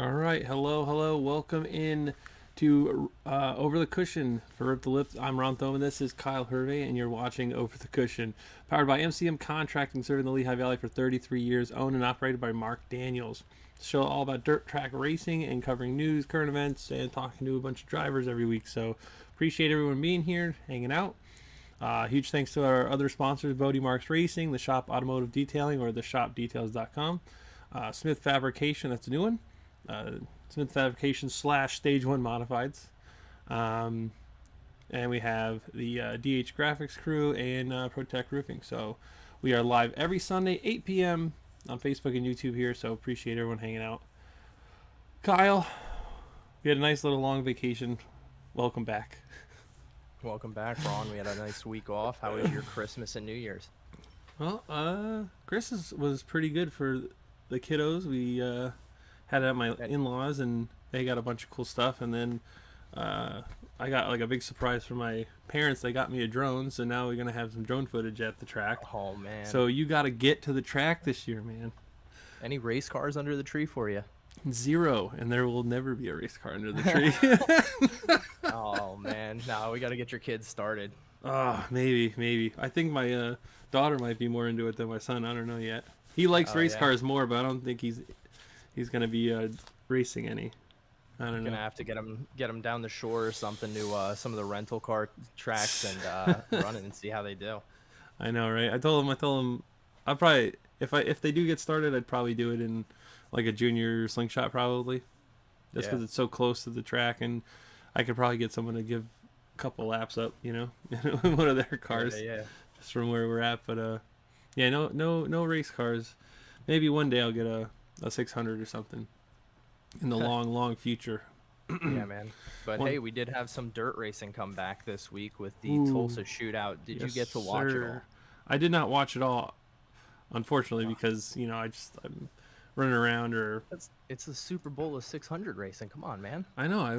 All right, hello, welcome in to Over the Cushion for Rip the Lips. I'm Ron Thoma. This is Kyle Hervey, and you're watching Over the Cushion, powered by MCM Contracting, serving the Lehigh Valley for 33 years, owned and operated by Mark Daniels. Show all about dirt track racing and covering news, current events, and talking to a bunch of drivers every week. So appreciate everyone being here, hanging out. Huge thanks to our other sponsors, Bodie Marks Racing, the Shop Automotive Detailing, or the shopdetails.com. Smith Fabrication, that's a new one. Smith Fabrication / Stage 1 Modifieds. And we have the DH Graphics crew and Protect Roofing. So we are live every Sunday, 8 p.m. on Facebook and YouTube here. So appreciate everyone hanging out. Kyle, we had a nice little long vacation. Welcome back. Welcome back, Ron. We had a nice week off. How was your Christmas and New Year's? Well, Christmas was pretty good for the kiddos. We had it at my in-laws, and they got a bunch of cool stuff. And then I got like a big surprise from my parents. They got me a drone, so now we're gonna have some drone footage at the track. Oh man! So you got to get to the track this year, man. Any race cars under the tree for you? Zero, and there will never be a race car under the tree. Oh man, no, we got to get your kids started. Maybe. I think my daughter might be more into it than my son. I don't know yet. He likes race cars more, but I don't think he's gonna be racing any. I don't know. Gonna have to get him down the shore or something to some of the rental car tracks and run it and see how they do. I know, right? I told him I'll probably if they do get started, I'd probably do it in like a junior slingshot probably, just because it's so close to the track, and I could probably get someone to give a couple laps up, in one of their cars, just from where we're at. But no race cars. Maybe one day I'll get a 600 or something in the long future. Yeah, man. But hey, we did have some dirt racing come back this week with the Tulsa shootout. Did you get to watch it all? I did not watch it all, unfortunately, because I'm running around it's the Super Bowl of 600 racing. Come on, man. I know. I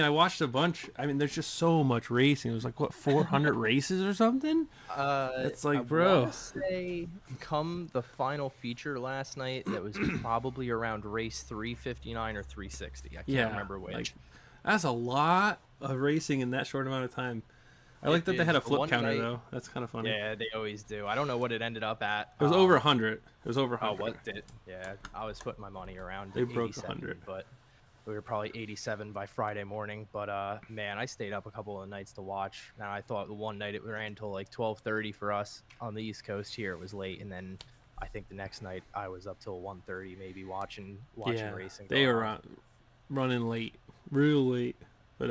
watched a bunch. There's just so much racing. It was like, what, 400 races or something? It's like, bro. I want to say, come the final feature last night, that was probably around race 359 or 360. I can't remember which. Like, that's a lot of racing in that short amount of time. I like that they had a flip counter, though. That's kind of funny. Yeah, they always do. I don't know what it ended up at. It was over 100. It was over 100. Oh, what did? Yeah, I was putting my money around. They broke 100. But we were probably 87 by Friday morning. But, man, I stayed up a couple of nights to watch. Now, I thought the one night it ran until like 12:30 for us on the East Coast here. It was late. And then I think the next night I was up till 1:30 maybe watching racing. They were running late, real late. But,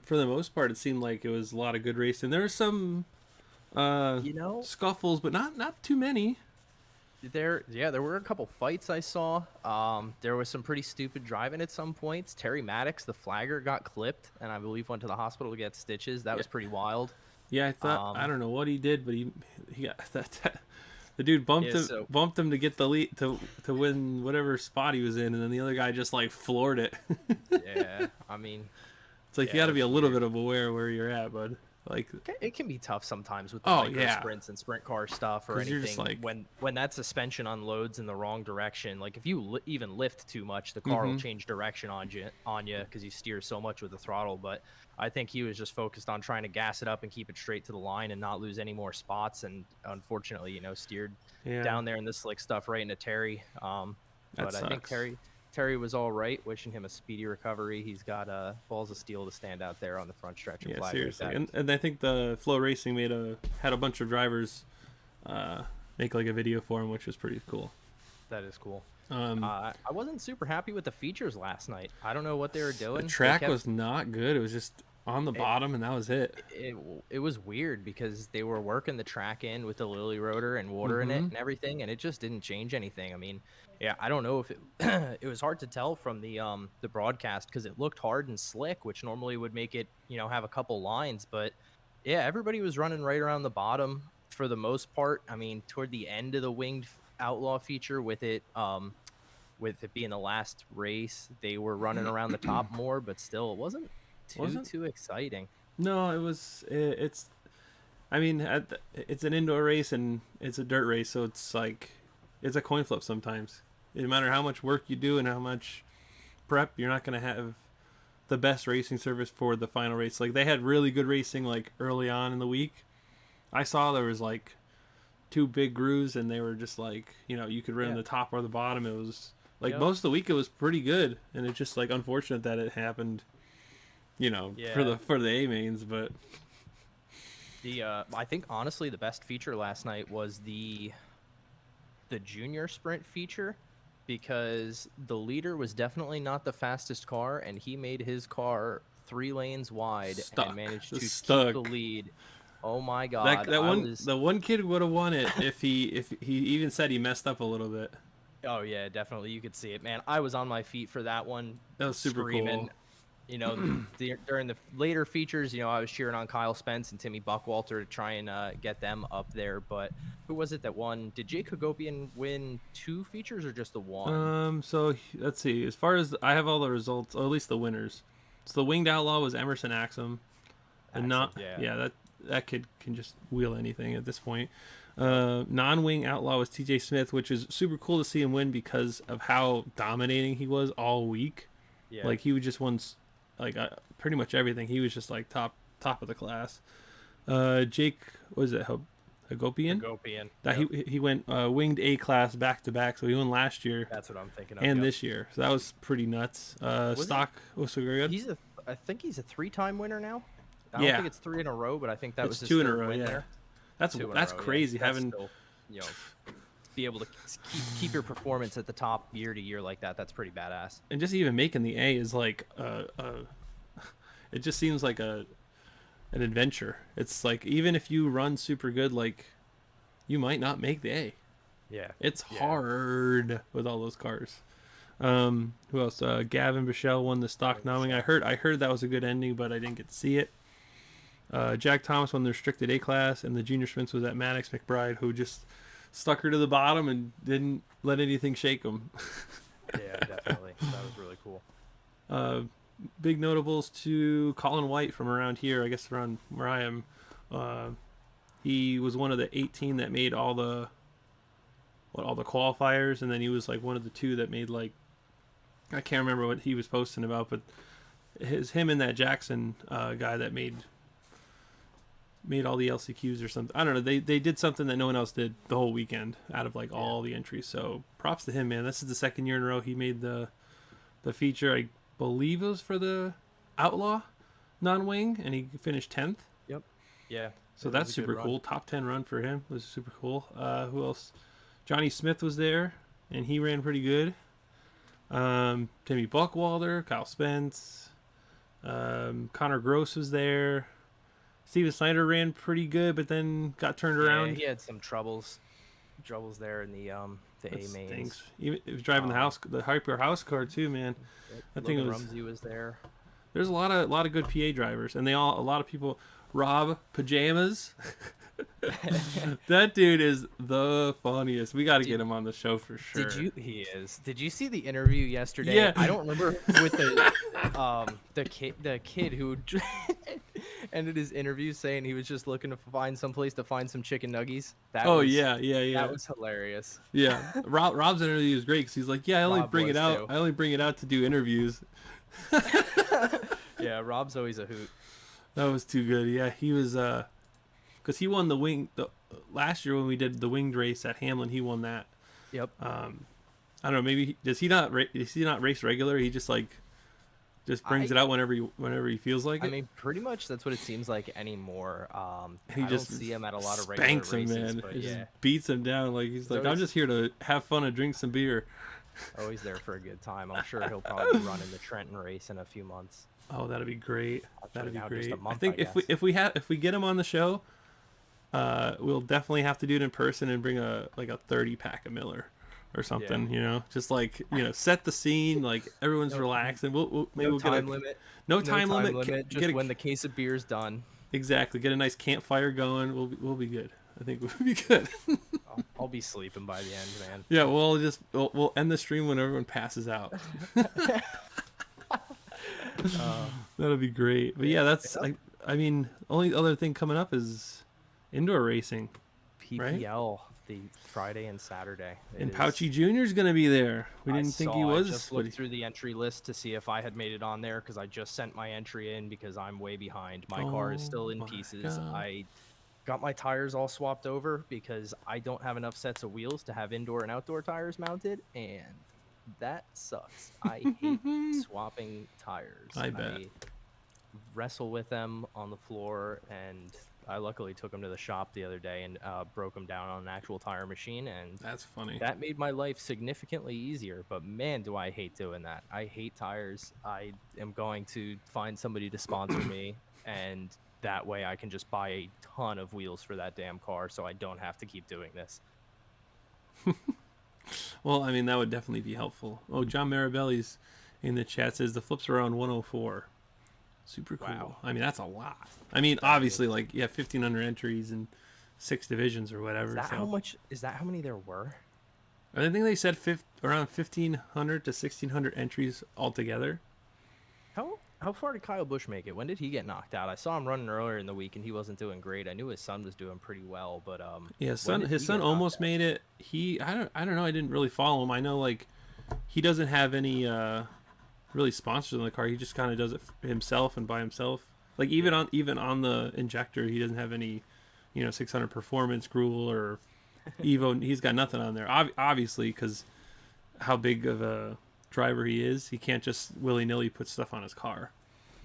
for the most part, it seemed like it was a lot of good racing. There were some, scuffles, but not too many. There were a couple fights I saw. There was some pretty stupid driving at some points. Terry Maddox, the flagger, got clipped, and I believe went to the hospital to get stitches. That was pretty wild. Yeah, I thought I don't know what he did, but he got that. The dude bumped him to get the lead to win whatever spot he was in, and then the other guy just like floored it. Yeah, it's like you got to be a little bit of aware where you're at, bud. Like, it can be tough sometimes with the sprints and sprint car stuff or anything. Just like, when that suspension unloads in the wrong direction, like if you even lift too much, the car will change direction on you because you steer so much with the throttle. But I think he was just focused on trying to gas it up and keep it straight to the line and not lose any more spots. And unfortunately, steered down there in the slick stuff right into Terry. But I think Terry was all right. Wishing him a speedy recovery. He's got balls of steel to stand out there on the front stretch. Yeah, seriously. And I think the Flow Racing had a bunch of drivers make like a video for him, which was pretty cool. That is cool. I wasn't super happy with the features last night. I don't know what they were doing. The track was not good. It was just on the bottom, and that was it. It was weird because they were working the track in with the lily rotor and water in it and everything, and it just didn't change anything. I don't know if it it was hard to tell from the broadcast because it looked hard and slick, which normally would make it have a couple lines. But yeah, everybody was running right around the bottom for the most part. Toward the end of the winged outlaw feature, with it being the last race, they were running around the top more, but still, it wasn't too exciting. No, it was. It's an indoor race and it's a dirt race, so it's like it's a coin flip sometimes. no matter how much work you do and how much prep, you're not going to have the best racing service for the final race. Like they had really good racing like early on in the week. I saw there was like two big grooves and they were just like, you could run the top or the bottom. It was like most of the week it was pretty good, and it's just like unfortunate that it happened, for the A mains. But I think honestly the best feature last night was the junior sprint feature, because the leader was definitely not the fastest car, and he made his car 3 lanes wide and managed to keep the lead. Oh my god! The one kid would have won it if he even said he messed up a little bit. Oh yeah, definitely. You could see it, man. I was on my feet for that one. That was super cool. During the later features, I was cheering on Kyle Spence and Timmy Buckwalter to try and get them up there. But who was it that won? Did Jake Hagopian win 2 features or just the one? So let's see. As far as I have all the results, or at least the winners. So the winged outlaw was Emerson Axum, and that kid can just wheel anything at this point. Non-wing outlaw was TJ Smith, which is super cool to see him win because of how dominating he was all week. Yeah. Like he would just won pretty much everything. He was just like top of the class. Jake, what is it? Hagopian? That he went winged A class back to back, so he won last year. That's what I'm thinking of. And this year, so that was pretty nuts. Stock was so good. I think he's a 3-time winner now. I don't think it's 3 in a row, but I think that was his 2 in a row. win Yeah, there. that's crazy. Having still, be able to keep your performance at the top year to year like that. That's pretty badass. And just even making the A is like it just seems like an adventure. It's like even if you run super good, like you might not make the A. Yeah, it's hard with all those cars. Who else? Gavin Bichelle won the stock nomming. I heard that was a good ending, but I didn't get to see it. Jack Thomas won the restricted A class, and the junior sprints was at Maddox McBride, who just stuck her to the bottom and didn't let anything shake him. Yeah, definitely. That was really cool. Big notables to Colin White from around here, I guess around where I am. He was one of the 18 that made all the qualifiers, and then he was like one of the 2 that made like, I can't remember what he was posting about, but him and that Jackson guy that made all the LCQs or something. I don't know. They did something that no one else did the whole weekend out of like all the entries. So props to him, man. This is the 2nd year in a row he made the feature. I believe it was for the Outlaw non-wing, and he finished 10th. Yep. Yeah. So that's super cool. Top 10 run for him was super cool. Who else? Johnny Smith was there, and he ran pretty good. Timmy Buckwalter, Kyle Spence, Connor Gross was there. Steven Snyder ran pretty good, but then got turned around. Yeah, he had some troubles there in the A mains. He was driving the Hyper House car too, man. I think it was Rumsey was there. There's a lot of good PA drivers, and a lot of people. Rob Pajamas. That dude is the funniest. We got to get him on the show for sure. He is. Did you see the interview yesterday? Yeah. I don't remember with the kid who ended his interview saying he was just looking to find some place to find some chicken nuggies. Yeah. That was hilarious. Yeah. Rob's interview was great because he's like, I only bring it out to do interviews. Yeah, Rob's always a hoot. That was too good. Yeah, he was because he won last year when we did the winged race at Hamlin. He won that. Yep. I don't know. Maybe does he not race regular? He just brings it out whenever he feels like it. I mean, pretty much that's what it seems like anymore. He I just don't see him at a lot of regular spanks him, races, man. but He yeah. just beats him down. Like he's like, I'm just here to have fun and drink some beer. Always there for a good time. I'm sure he'll probably run in the Trenton race in a few months. Oh, that'd be great. That'd be great. Month, I think if we get him on the show, we'll definitely have to do it in person and bring a 30-pack of Miller or something. Yeah. Just set the scene. Like everyone's relaxed, and we'll get no time limit. Just when the case of beer's done. Exactly. Get a nice campfire going. We'll be good. I think we'll be good. I'll be sleeping by the end, man. Yeah, we'll end the stream when everyone passes out. That'll be great. But yeah, that's only other thing coming up is indoor racing. PPL. the Friday and Saturday. And Pouchy Jr.'s going to be there. We didn't think he was. I just looked through the entry list to see if I had made it on there because I just sent my entry in because I'm way behind. My car is still in pieces. God. I got my tires all swapped over because I don't have enough sets of wheels to have indoor and outdoor tires mounted, and that sucks. I hate swapping tires. I bet. I wrestle with them on the floor, and I luckily took them to the shop the other day and broke them down on an actual tire machine, and that's funny. That made my life significantly easier, but man, do I hate doing that. I hate tires. I am going to find somebody to sponsor me, and that way I can just buy a ton of wheels for that damn car so I don't have to keep doing this. Well, I mean, that would definitely be helpful. Oh, John Marabelli's in the chat says the flips are on 104. Super cool. Wow. I mean, that's a lot. I mean, obviously, like, 1,500 entries and 6 divisions or whatever. Is that how much? Is that how many there were? I think they said around 1,500 to 1,600 entries altogether. How far did Kyle Busch make it? When did he get knocked out? I saw him running earlier in the week, and he wasn't doing great. I knew his son was doing pretty well, but yeah, his son almost made it. I don't know. I didn't really follow him. I know, like, he doesn't have any really sponsors in the car. He just kind of does it himself and by himself. Like even on the injector, he doesn't have any, 600 performance gruel or Evo. He's got nothing on there. Obviously, because how big of a driver he is, he can't just willy-nilly put stuff on his car.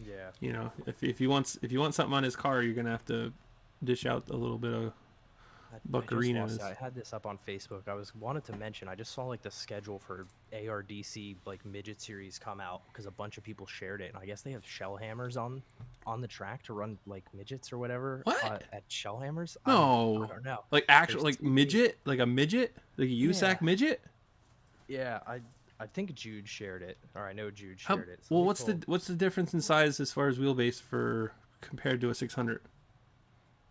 Yeah. If you want something on his car, you're gonna have to dish out a little bit of buccarinos. I had this up on Facebook. I wanted to mention. I just saw like the schedule for ARDC like midget series come out because a bunch of people shared it, and I guess they have shell hammers on the track to run like midgets or whatever. What? At shell hammers? No, I don't know. Like actual like midget, like a midget, like a USAC midget. Yeah, I think Jude shared it, or I know Jude shared it. Well, what's the difference in size as far as wheelbase compared to a 600?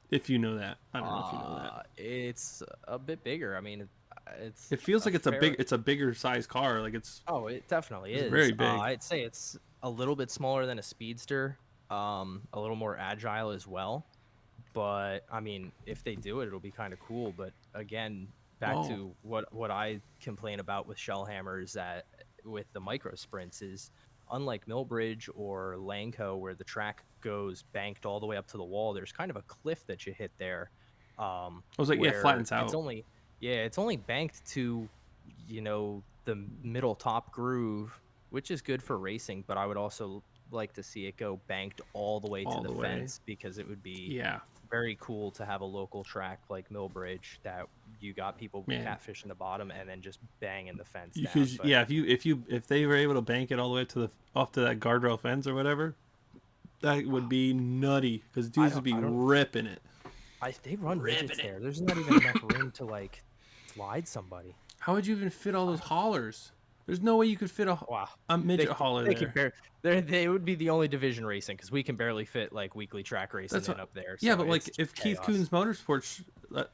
If you know that, I don't know if you know that. It's a bit bigger. I mean, it feels like it's a bigger size car. Like it's. Oh, it definitely is. Very big. I'd say it's a little bit smaller than a speedster. A little more agile as well. But I mean, if they do it, it'll be kind of cool. But again, back to what I complain about with shell hammers with the micro sprints is, unlike Millbridge or Lanco, where the track goes banked all the way up to the wall, there's kind of a cliff that you hit there. I was like, it flattens out. It's only banked to, the middle top groove, which is good for racing, but I would also like to see it go banked all the way to the fence, because it would be very cool to have a local track like Millbridge that you got people catfishing the bottom and then just banging the fence down. If they were able to bank it all the way off to that guardrail fence or whatever, that would be nutty, because dudes would be ripping it. They run midgets there. There's not even enough room to like slide somebody. How would you even fit all those haulers? There's no way you could fit a midget hauler there. They would be the only division racing, because we can barely fit like weekly track racing up there. So but like if Keith Coons Motorsports,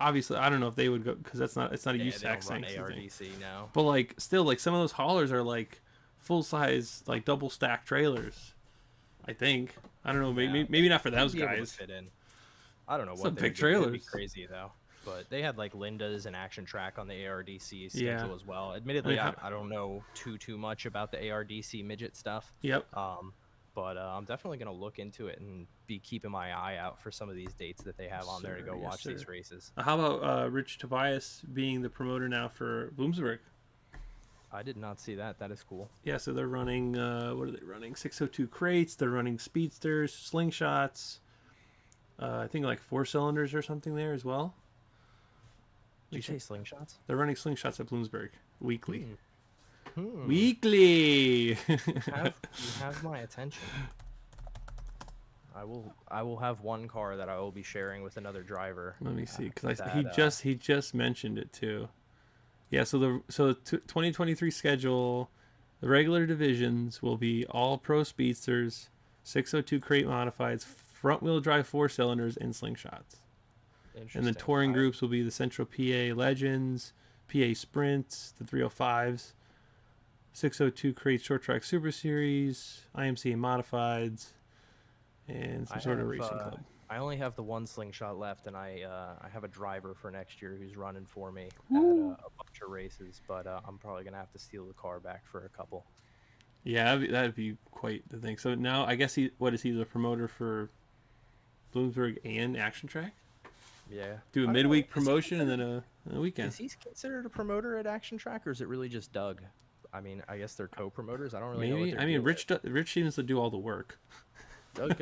obviously I don't know if they would go, because it's not a USAC sanction thing. ARDC now. But like still, like some of those haulers are like full size, like double stack trailers. I think. I don't know. Maybe not for those guys. Fit in. I don't know what big trailers. It'd be crazy though. But they had like Linda's and Action Track on the ARDC schedule as well. Admittedly, I don't know too much about the ARDC midget stuff. Yep. But I'm definitely going to look into it and be keeping my eye out for some of these dates that they have on there to go watch these races. How about Rich Tobias being the promoter now for Bloomsburg? I did not see that. That is cool. Yeah, so they're running, what are they running? 602 crates. They're running speedsters, slingshots. I think like 4 cylinders or something there as well. Did you say slingshots? They're running slingshots at Bloomsburg weekly. Weekly. You have my attention. I will have one car that I will be sharing with another driver. Let me see, because he just mentioned it too. Yeah, so the 2023 schedule, the regular divisions will be all pro speedsters, 602 crate modifieds, front wheel drive 4 cylinders, and slingshots. And the touring groups will be the Central PA Legends, PA Sprints, the 305s, 602 crate short track Super Series, IMCA modifieds, and some sort of racing club. I only have the one slingshot left, and I have a driver for next year who's running for me at Woo. a bunch of races, but I'm probably gonna have to steal the car back for a couple. Yeah, that'd be quite the thing. So now I guess what is he, the promoter for Bloomsburg and Action Track? Yeah, Do a I don't know. midweek promotion and then a weekend. Is he considered a promoter at Action Track, or is it really just Doug? I mean, I guess they're co-promoters. I don't really know what Maybe. their I mean, deal is. Rich seems to do all the work. Doug,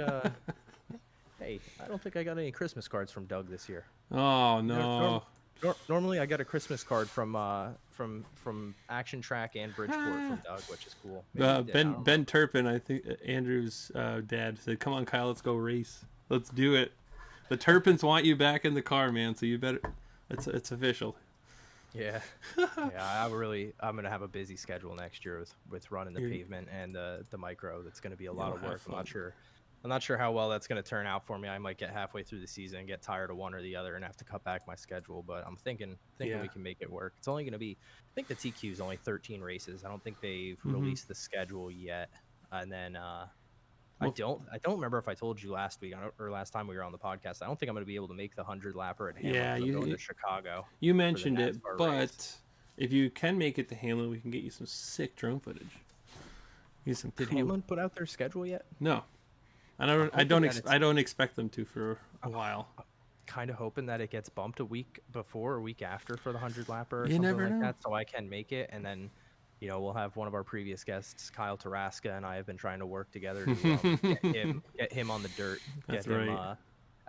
hey, I don't think I got any Christmas cards from Doug this year. Oh no. Normally, I got a Christmas card from Action Track and Bridgeport from Doug, which is cool. Maybe he did, I don't know. Ben Turpin, I think Andrew's dad said, "Come on, Kyle, let's go race. Let's do it. The Turpins want you back in the car, man. So you better. It's official." Yeah, yeah. I'm gonna have a busy schedule next year with running the pavement and the micro. That's gonna be a lot of work. I'm not sure how well that's gonna turn out for me. I might get halfway through the season and get tired of one or the other and have to cut back my schedule. But I'm thinking we can make it work. It's only gonna be. I think the TQ is only 13 races. I don't think they've released the schedule yet. And then I don't remember if I told you last week or last time we were on the podcast. I don't think I'm going to be able to make the 100 lapper at Hamlin. Yeah, I'm going to Chicago. You mentioned it, but race. if you can make it to Hamlin, we can get you some sick drone footage. Did Hamlin put out their schedule yet? No, I don't expect them to for a while. Kind of hoping that it gets bumped a week before or a week after for the 100 lapper or you something never like know. that, so I can make it, and then. We'll have one of our previous guests, Kyle Taraska, and I have been trying to work together to get him on the dirt, That's get him right.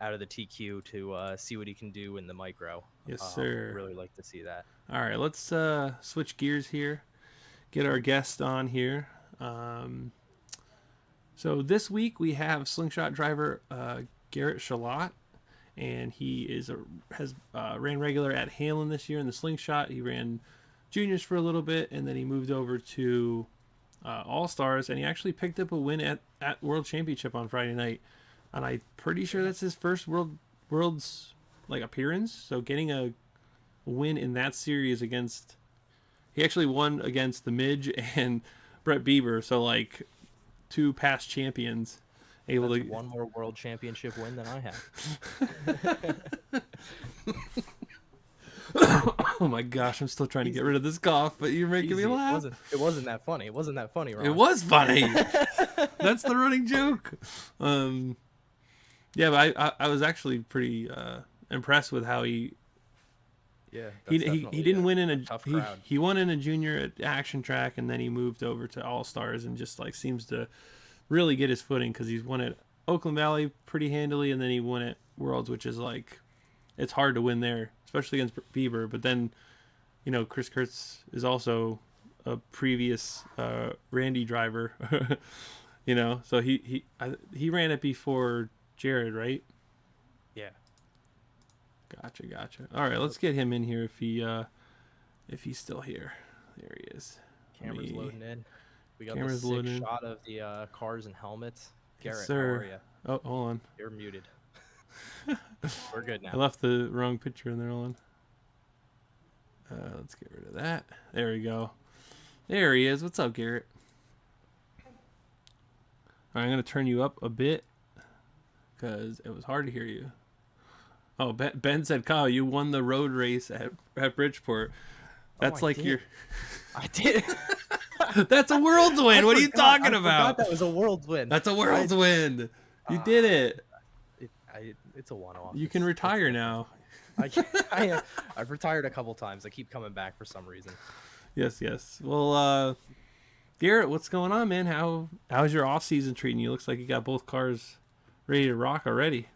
out of the TQ to see what he can do in the micro. Yes, sir. I'd really like to see that. All right, let's switch gears here. Get our guest on here. So this week we have slingshot driver Garrett Chillot, and he has ran regular at Hamlin this year in the slingshot. He ran juniors for a little bit, and then he moved over to All Stars, and he actually picked up a win at World Championship on Friday night, and I'm pretty sure that's his first world's like appearance. So getting a win in that series he actually won against the Midge and Brett Bieber, so like two past champions. That's one more World Championship win than I have. Oh my gosh, I'm still trying to get rid of this cough, but you're making me laugh. It wasn't that funny. It wasn't that funny, Ron. It was funny. That's the running joke. Yeah, but I was actually pretty impressed with how he didn't win in a tough crowd. He won in a junior at Action Track, and then he moved over to All Stars and just like seems to really get his footing because he's won at Oakland Valley pretty handily, and then he won at Worlds, which is like it's hard to win there, especially against Bieber. But then, Chris Kurtz is also a previous Randy driver, so he ran it before Jared, right? Yeah. Gotcha. All right, let's get him in here if he's still here. There he is. Camera's loading in. We got the sick shot of the cars and helmets. Garrett, yes, sir. How are you? Oh, hold on. You're muted. We're good now. I left the wrong picture in there. Hold on. Let's get rid of that. There we go. There he is. What's up, Garrett? All right, I'm going to turn you up a bit because it was hard to hear you. Oh, Ben said, Kyle, you won the road race at Bridgeport. That's I did. That's a world's win. What are you talking about? That was a world's win. That's a world's win. You did it. It's a one-off. You can retire now. I've retired a couple times. I keep coming back for some reason. Yes. Well, Garrett, what's going on, man? How's your off season treating you? Looks like you got both cars ready to rock already.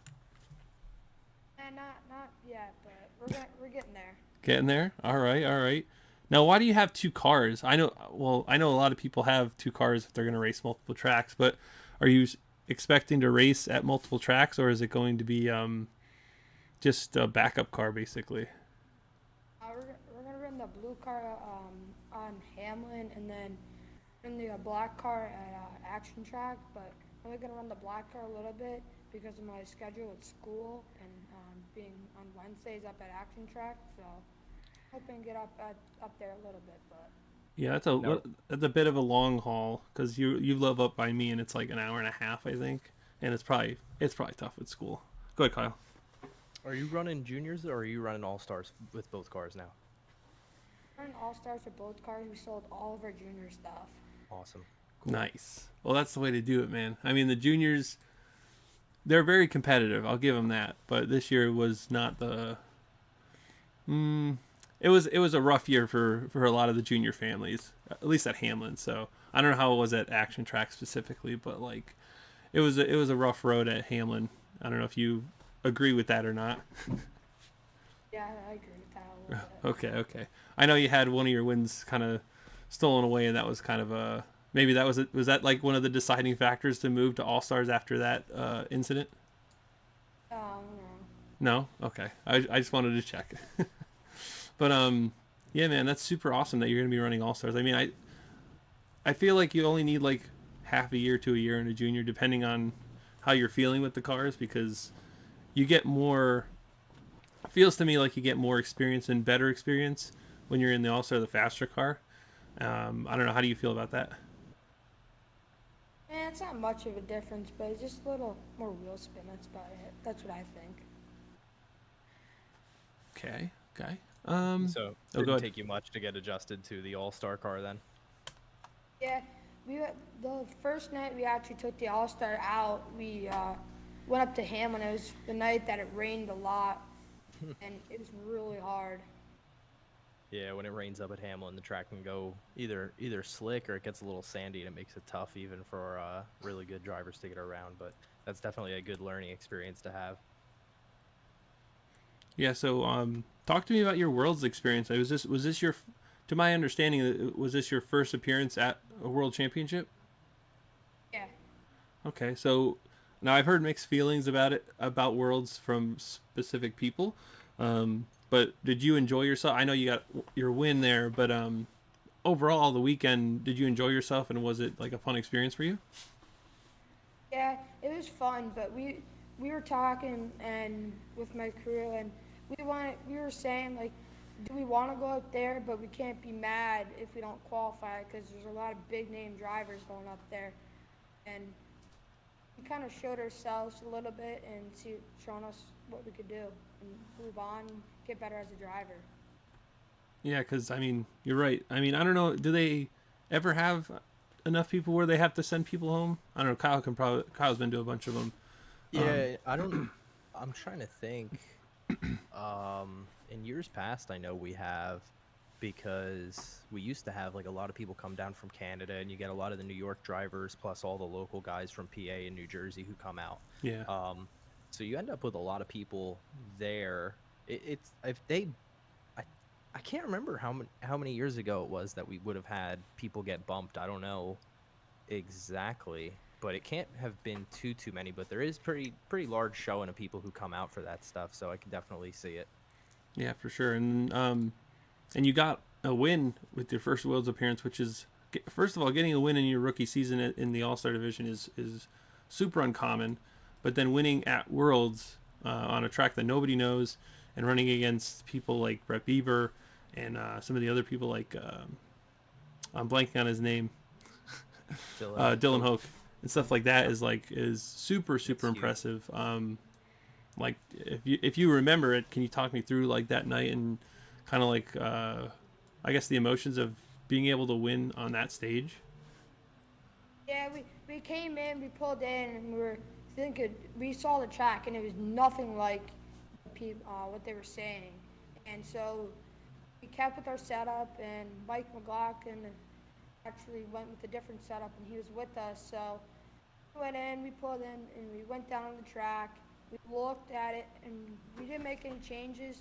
Not yet, but we're getting there. Getting there. All right. Now, why do you have two cars? I know a lot of people have two cars if they're going to race multiple tracks, but are you expecting to race at multiple tracks, or is it going to be just a backup car basically? We're gonna run the blue car on Hamlin, and then run the black car at Action Track. But I'm only gonna run the black car a little bit because of my schedule at school and being on Wednesdays up at Action Track. So hoping to get up there a little bit, but. Yeah, that's a bit of a long haul because you live up by me and it's like an hour and a half, I think, and it's probably tough with school. Go ahead, Kyle. Are you running juniors or are you running all stars with both cars now? We're in all-stars for both cars. We sold all of our junior stuff. Awesome. Nice. Well, that's the way to do it, man. I mean, the juniors, they're very competitive. I'll give them that. But this year was not the. It was a rough year for a lot of the junior families, at least at Hamlin. So I don't know how it was at Action Track specifically, but like, it was a rough road at Hamlin. I don't know if you agree with that or not. Yeah, I agree with that a little bit. Okay. I know you had one of your wins kind of stolen away, and that was kind of a maybe that was that like one of the deciding factors to move to All Stars after that incident. No. No, okay. I just wanted to check. But yeah, man, that's super awesome that you're gonna be running All Stars. I mean, I feel like you only need like half a year to a year in a junior, depending on how you're feeling with the cars, because you get more. It feels to me like you get more experience and better experience when you're in the All Star, the faster car. I don't know. How do you feel about that? It's not much of a difference, but it's just a little more wheel spin. That's about it. That's what I think. Okay. So it go didn't ahead. take you much to get adjusted to the all-star car then? Yeah, the first night we actually took the All-Star out. We went up to Hamlin. It was the night that it rained a lot, and it was really hard. Yeah, when it rains up at Hamlin, the track can go either slick or it gets a little sandy, and it makes it tough even for really good drivers to get around. But that's definitely a good learning experience to have. Yeah. So talk to me about your Worlds experience. Was this your, to my understanding, was this your first appearance at a World Championship? Yeah. Okay. So now I've heard mixed feelings about Worlds from specific people. But did you enjoy yourself? I know you got your win there, but overall the weekend, did you enjoy yourself, and was it like a fun experience for you? Yeah, it was fun, but we were talking and with my crew, and we were saying like, do we want to go up there? But we can't be mad if we don't qualify because there's a lot of big name drivers going up there, and we kind of showed ourselves a little bit and showing us what we could do and move on, get better as a driver. Yeah, because I mean, you're right. I mean, I don't know. Do they ever have enough people where they have to send people home? I don't know. Kyle's been to a bunch of them. Yeah, I don't. I'm trying to think. In years past, I know we have, because we used to have like a lot of people come down from Canada, and you get a lot of the New York drivers plus all the local guys from PA and New Jersey who come out. Yeah. So you end up with a lot of people there. It's if they, I can't remember how many years ago it was that we would have had people get bumped. I don't know exactly, but it can't have been too many. But there is pretty large showing of people who come out for that stuff, so I can definitely see it. Yeah, for sure. And you got a win with your first Worlds appearance, which is, first of all, getting a win in your rookie season in the All Star division is super uncommon. But then winning at Worlds on a track that nobody knows, and running against people like Brett Bieber and some of the other people like I'm blanking on his name, Dylan Hoke, and stuff like that is super impressive. Like if you remember it, can you talk me through like that night and kind of like I guess the emotions of being able to win on that stage? Yeah, we came in, we pulled in, and we were thinking, we saw the track, and it was nothing like what they were saying. And so we kept with our setup, and Mike McLaughlin actually went with a different setup, and he was with us. So we went in, we pulled in, and we went down the track. We looked at it, and we didn't make any changes.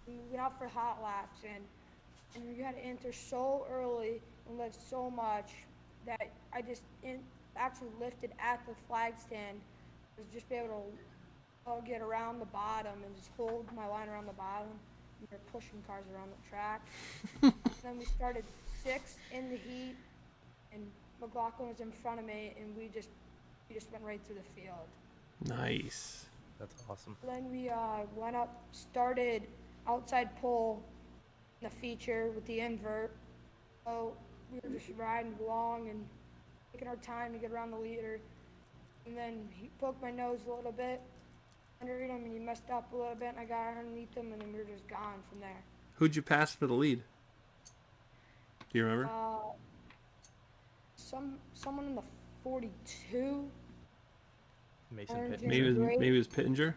We went out for hot laps, and we had to enter so early and lift so much that I just actually lifted at the flag stand, was just be able to get around the bottom and just hold my line around the bottom. We were pushing cars around the track. Then we started sixth in the heat, and McLaughlin was in front of me, and we just went right through the field. Nice. That's awesome. Then we went up, started outside pole in the feature with the invert. So we were just riding along and taking our time to get around the leader. And then he poked my nose a little bit. under him, and he messed up a little bit, and I got underneath him, and then we were just gone from there. Who'd you pass for the lead? Do you remember? Someone in the 42. Mason Orange Pitt. and Maybe gray. it was Pittenger.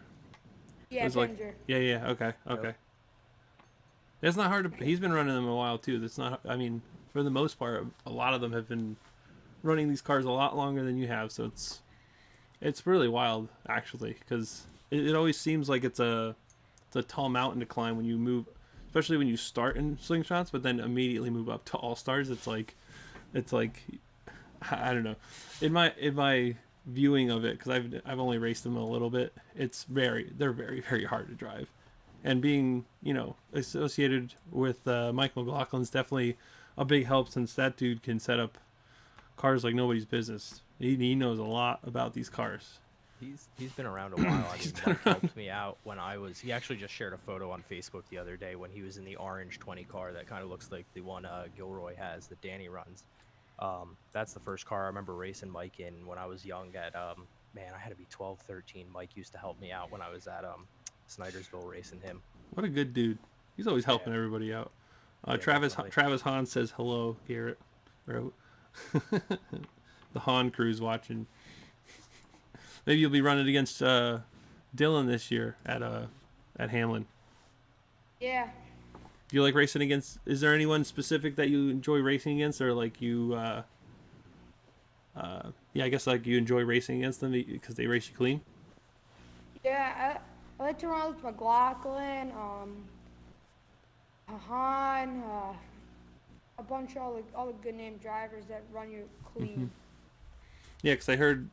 Yeah, It was like, Danger. yeah. Okay. It's not hard to. He's been running them a while too. That's not. I mean, for the most part, a lot of them have been running these cars a lot longer than you have. So it's really wild actually, because it always seems like it's a tall mountain to climb when you move, especially when you start in slingshots, but then immediately move up to all stars. It's like I don't know. In my viewing of it, because I've only raced them a little bit, they're very very hard to drive, and being associated with Mike McLaughlin's definitely a big help, since that dude can set up cars like nobody's business. He knows a lot about these cars. He's been around a while. I mean, Mike helped me out when he actually just shared a photo on Facebook the other day when he was in the orange 20 car that kind of looks like the one Gilroy has that Danny runs. That's the first car I remember racing Mike in when I was young at, man, I had to be 12, 13. Mike used to help me out when I was at Snydersville racing him. What a good dude. He's always helping everybody out. Travis Hahn says hello, Garrett. The Hahn crew's watching. Maybe you'll be running against Dylan this year at Hamlin. Yeah. Do you like racing against? Is there anyone specific that you enjoy racing against, or like you? I guess like you enjoy racing against them because they race you clean. Yeah, I like to run with McLaughlin, Han, a bunch of all the good name drivers that run you clean. Mm-hmm. Yeah, because I heard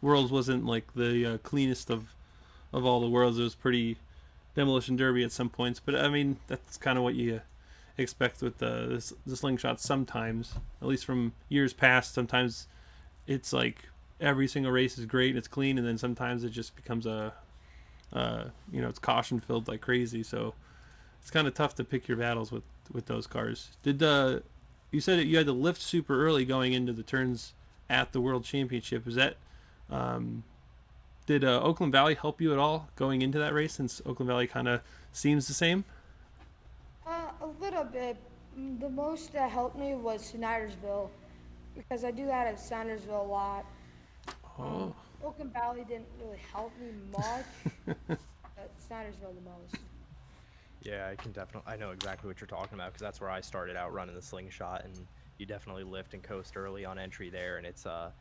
Worlds wasn't like the cleanest of all the worlds. It was pretty demolition derby at some points, but I mean that's kind of what you expect with the slingshot sometimes, at least from years past. Sometimes it's like every single race is great and it's clean, and then sometimes it just becomes it's caution filled like crazy. So it's kind of tough to pick your battles with those cars. You said that you had to lift super early going into the turns at the World Championship? Is that did Oakland Valley help you at all going into that race, since Oakland Valley kind of seems the same? A little bit. The most that helped me was Snydersville, because I do that at Snydersville a lot. Oh. Oakland Valley didn't really help me much, but Snydersville the most. Yeah, I know exactly what you're talking about, because that's where I started out running the slingshot, and you definitely lift and coast early on entry there, and it's a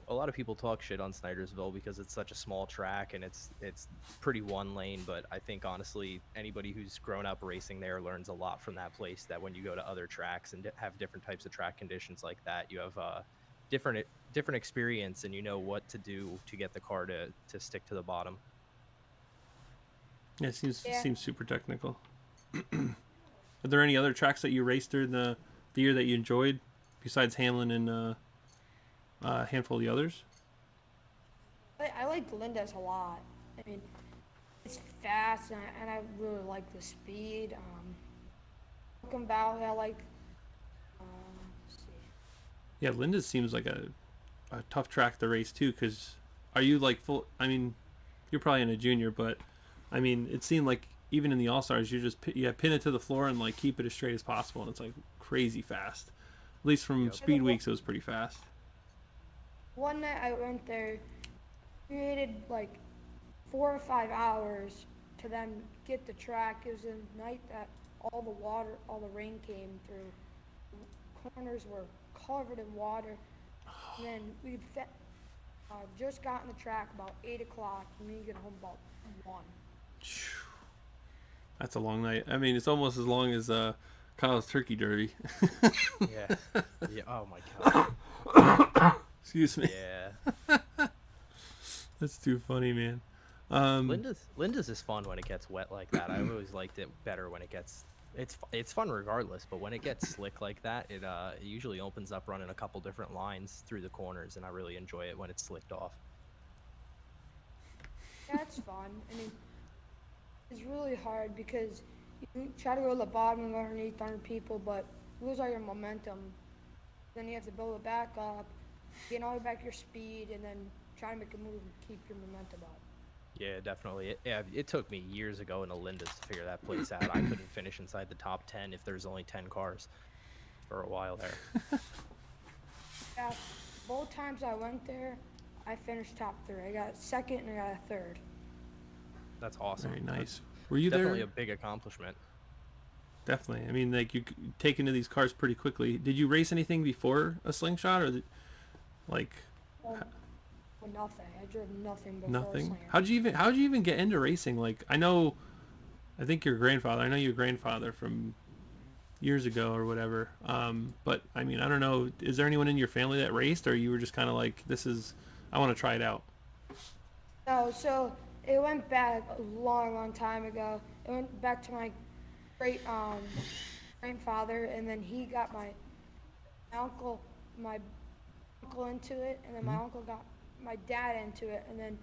lot of people talk shit on Snydersville because it's such a small track and it's pretty one lane, but I think honestly anybody who's grown up racing there learns a lot from that place, that when you go to other tracks and have different types of track conditions like that, you have different experience, and you know what to do to get the car to stick to the bottom. Yeah, it seems super technical. Are there any other tracks that you raced during the year that you enjoyed besides Hamlin and a handful of the others? I like Linda's a lot. I mean, it's fast, and I really like the speed. Oakland Valley, I like. Let's see. Yeah, Linda's seems like a tough track to race too. Because are you like full? I mean, you're probably in a junior, but I mean, it seemed like even in the All Stars, you pin it to the floor and like keep it as straight as possible, and it's like crazy fast. At least from speed weeks, it was pretty fast. One night I went there, created like 4 or 5 hours to then get the track. It was a night that all the rain came through. The corners were covered in water. And then we just got on the track about 8 o'clock, and we get home about 1. That's a long night. I mean, it's almost as long as Kyle's Turkey Derby. Yeah. Oh my god. Excuse me. Yeah. That's too funny, man. Linda's is fun when it gets wet like that. I've always liked it better when it gets. It's fun regardless, but when it gets slick like that, it usually opens up running a couple different lines through the corners, and I really enjoy it when it's slicked off. That's fun. I mean, it's really hard because you try to go to the bottom and go underneath 100 people, but you lose all your momentum. Then you have to build it back up, gain all back your speed, and then try to make a move and keep your momentum up. Yeah, definitely. It took me years ago in Olinda's to figure that place out. I couldn't finish inside the top 10 if there's only 10 cars for a while there. Yeah, both times I went there, I finished top three. I got second and I got a third. That's awesome. Very That's nice. Were you definitely there? a big accomplishment. Definitely. I mean, like you take into these cars pretty quickly. Did you race anything before a slingshot, or like Well, nothing. I drove nothing before nothing? Slinger. How'd you even get into racing? Like I think your grandfather. I know your grandfather from years ago or whatever. But I mean, I don't know. Is there anyone in your family that raced, or you were just kind of like, I want to try it out? No, so it went back a long, long time ago. It went back to my great grandfather, and then he got uncle, my uncle into it, and then my Mhm. uncle got my dad into it, and then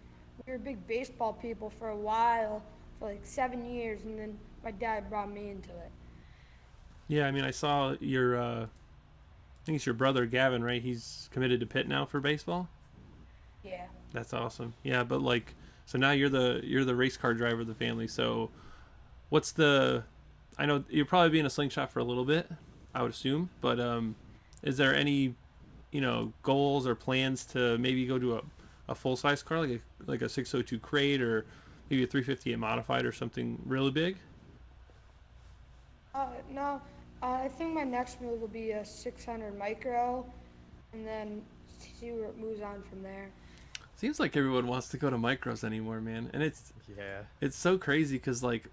we were big baseball people for a while, for like 7 years, and then my dad brought me into it. Yeah, I mean, I saw your. I think it's your brother Gavin, right? He's committed to Pitt now for baseball. Yeah. That's awesome. Yeah, but like, so now you're the race car driver of the family. So, what's the? I know you'll probably be in a slingshot for a little bit, I would assume. But is there any, goals or plans to maybe go to a full size car like a 602 crate or maybe a 358 modified or something really big? No, I think my next move will be a 600 micro, and then see where it moves on from there. Seems like everyone wants to go to micros anymore, man, and Yeah. it's so crazy because like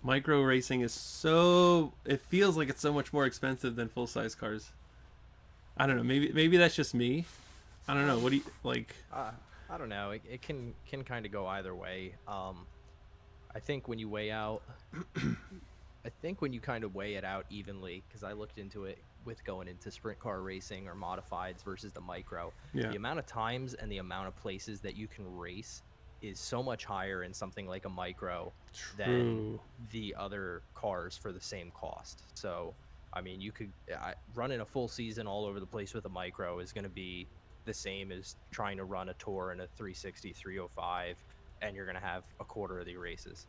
micro racing is so it feels like it's so much more expensive than full size cars. I don't know. Maybe that's just me. I don't know. What do you like? Uh, I don't know. It can kind of go either way. I think when you weigh out, I think when you kind of weigh it out evenly, because I looked into it with going into sprint car racing or modifieds versus the micro, Yeah. the amount of times and the amount of places that you can race is so much higher in something like a micro than True. the other cars for the same cost. So, I mean, you could running a full season all over the place with a micro is going to be the same as trying to run a tour in a 360, 305, and you're going to have a quarter of the races.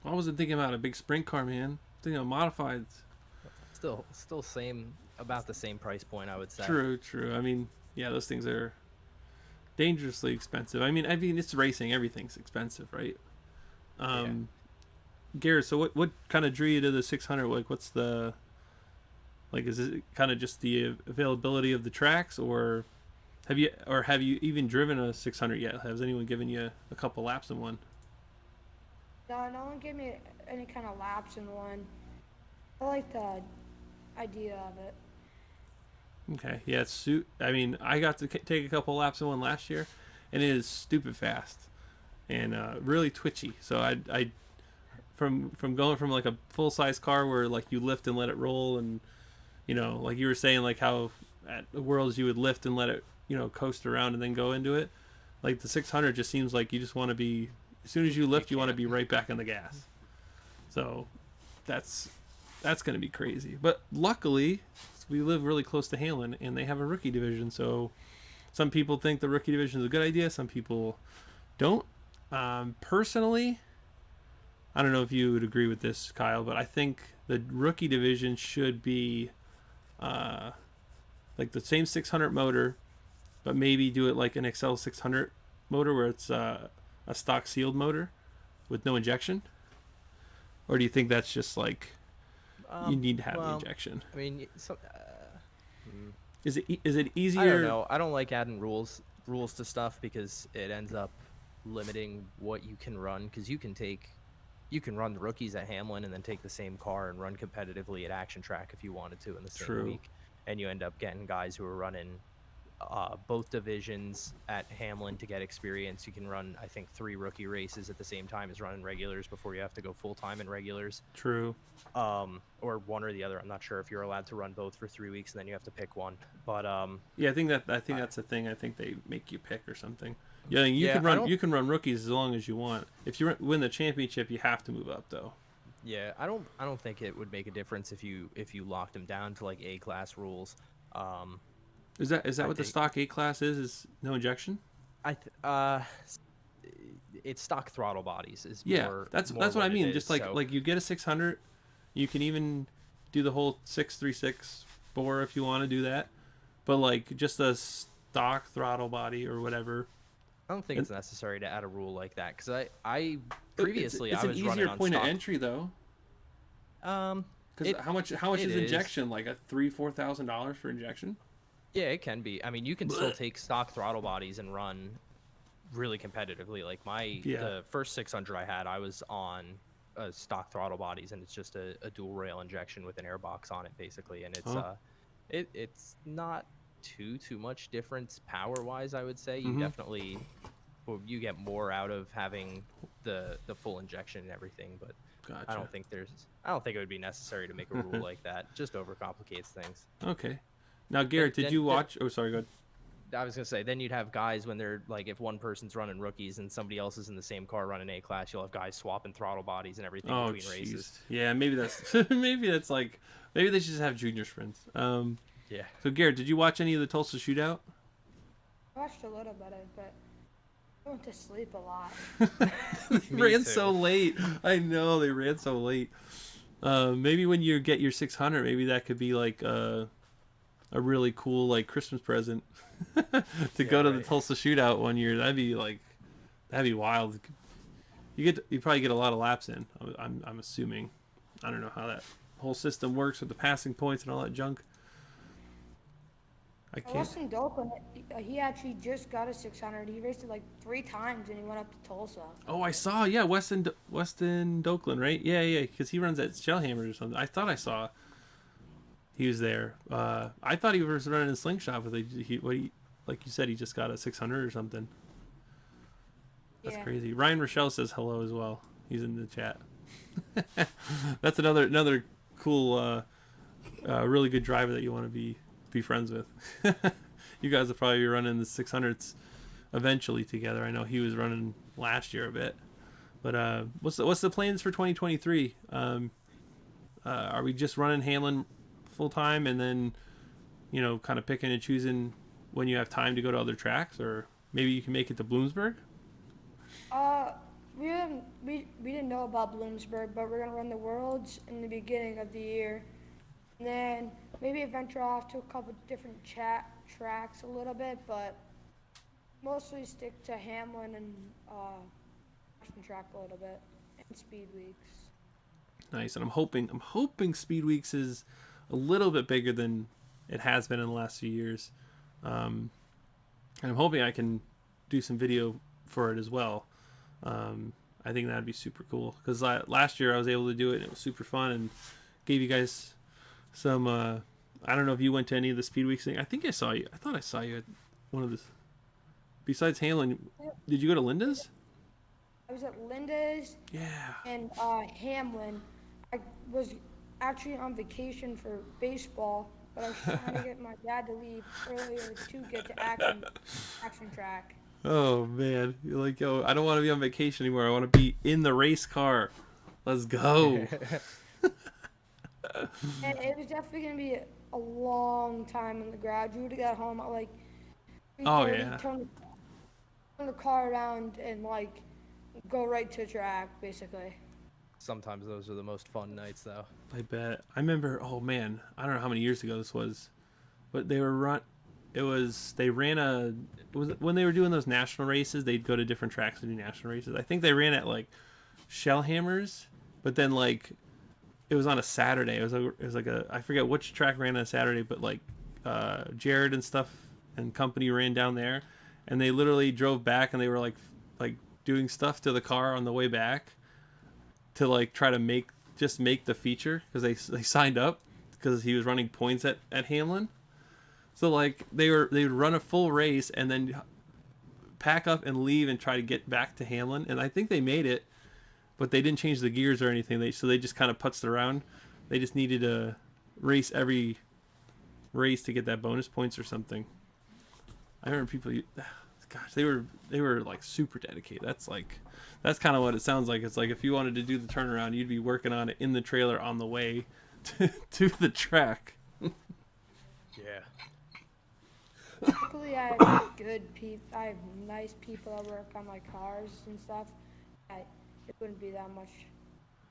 I wasn't thinking about a big sprint car, man. Thinking of modifieds. Still same, about the same price point, I would say. True. True. I mean, yeah, those things are dangerously expensive. I mean, it's racing. Everything's expensive, right? Um, Garrett, so what kind of drew you to the 600? Like, what's the like? Is it kind of just the availability of the tracks, or have you even driven a 600 yet? Has anyone given you a couple laps in one? No one gave me any kind of laps in one. I like the idea of it. Okay, yeah, I mean, I got to take a couple laps in one last year, and it is stupid fast and really twitchy. So I from going from like a full size car where like you lift and let it roll, and like you were saying, like how at the Worlds you would lift and let it coast around and then go into it. Like the 600 just seems like you just want to be as soon as you lift, you want to be right back on the gas. So that's going to be crazy. But luckily, we live really close to Hamlin, and they have a rookie division. So some people think the rookie division is a good idea. Some people don't. Personally, I don't know if you would agree with this, Kyle, but I think the rookie division should be like the same 600 motor, but maybe do it like an XL 600 motor where it's a stock sealed motor with no injection. Or do you think that's just like you need to have the injection? I mean, Is it easier? I don't know. I don't like adding rules to stuff because it ends up limiting what you can run. Because you can run the rookies at Hamlin and then take the same car and run competitively at Action Track if you wanted to in the same True. week, and you end up getting guys who are running both divisions at Hamlin to get experience. You can run, I think, 3 rookie races at the same time as running regulars before you have to go full time in regulars. True. Or one or the other. I'm not sure if you're allowed to run both for 3 weeks and then you have to pick one. But Yeah, I think that's the thing. I think they make you pick or something. Yeah, you can run rookies as long as you want. If you win the championship, you have to move up though. Yeah, I don't think it would make a difference if you locked them down to like A class rules. Is that what the stock A class is? Is no injection? it's stock throttle bodies is Yeah, more. that's more what I it mean. is, Just like so- like you get a 600, you can even do the whole 636 bore if you want to do that. But like just a stock throttle body or whatever. I don't think it's necessary to add a rule like that because I It's previously it's I an was running easier on point stock. of entry though. Because It- how much it is is. injection? Like a $3,000-$4,000 for injection? Yeah, it can be. I mean, you can still take stock throttle bodies and run really competitively. Like the first 600 I had, I was on stock throttle bodies, and it's just a dual rail injection with an airbox on it, basically. And it's it's not too much difference power wise. I would say you definitely you get more out of having the full injection and everything, but. Gotcha. I don't think it would be necessary to make a rule like that. Just overcomplicates things. Okay. Now, Garrett, did you watch? Oh, sorry, go ahead. I was gonna say, then you'd have guys when they're like, if one person's running rookies and somebody else is in the same car running A class, you'll have guys swapping throttle bodies and everything Oh, between races. Yeah, maybe that's maybe they should just have junior sprints. Yeah. So, Garrett, did you watch any of the Tulsa shootout? I watched a little bit of it, but I went to sleep a lot. They ran so late. I know they ran so late. Maybe when you get your 600, maybe that could be like a really cool like Christmas present to go to the Tulsa shootout one year. That'd be wild. You probably get a lot of laps in. I'm assuming. I don't know how that whole system works with the passing points and all that junk. I can't. Weston Dolphin, he actually just got a 600. He raced it like 3 times, and he went up to Tulsa. Oh, I saw. Yeah, Weston Doakland, right? Yeah, because he runs at Shellhammers or something. I thought I saw he was there. I thought he was running in Slingshot, but like you said, he just got a 600 or something. That's crazy. Ryan Rochelle says hello as well. He's in the chat. That's another cool, really good driver that you want to be friends with. You guys will probably be running the 600s eventually together. I know he was running last year a bit, but what's the plans for 2023? Are we just running Hamlin full time and then kind of picking and choosing when you have time to go to other tracks, or maybe you can make it to Bloomsburg? We didn't know about Bloomsburg, but we're gonna run the Worlds in the beginning of the year, and then maybe venture off to a couple different tracks a little bit, but mostly stick to Hamlin and action track a little bit and Speed Weeks. Nice, and I'm hoping Speed Weeks is a little bit bigger than it has been in the last few years, and I'm hoping I can do some video for it as well. I think that'd be super cool because last year I was able to do it and it was super fun and gave you guys some. I don't know if you went to any of the Speed Weeks thing. I think I saw you. I thought I saw you at one of the. Besides Hamlin, did you go to Linda's? I was at Linda's. Yeah. And Hamlin. I was actually on vacation for baseball, but I was trying to get my dad to leave earlier to get to action track. Oh man, you're like, yo, I don't want to be on vacation anymore. I want to be in the race car. Let's go. And it was definitely gonna be a long time in the garage. You would have got home at like 3:30, turn the car around and like go right to track, basically. Sometimes those are the most fun nights, though. I bet. I remember. Oh man, I don't know how many years ago this was, but they ran when they were doing those national races. They'd go to different tracks to do national races. I think they ran at like Shellhammers, but then like it was on a Saturday. It was like I forget which track ran on a Saturday, but like Jared and stuff and company ran down there, and they literally drove back and they were like doing stuff to the car on the way back to like try to make the feature because they signed up because he was running points at Hamlin. So like they would run a full race and then pack up and leave and try to get back to Hamlin, and I think they made it, but they didn't change the gears or anything. They just kind of putzed around. They just needed to race every race to get that bonus points or something. I remember people. Gosh, they were like super dedicated. That's kind of what it sounds like. It's like if you wanted to do the turnaround, you'd be working on it in the trailer on the way to the track. Yeah. Luckily, I I have nice people that work on my cars and stuff. It wouldn't be that much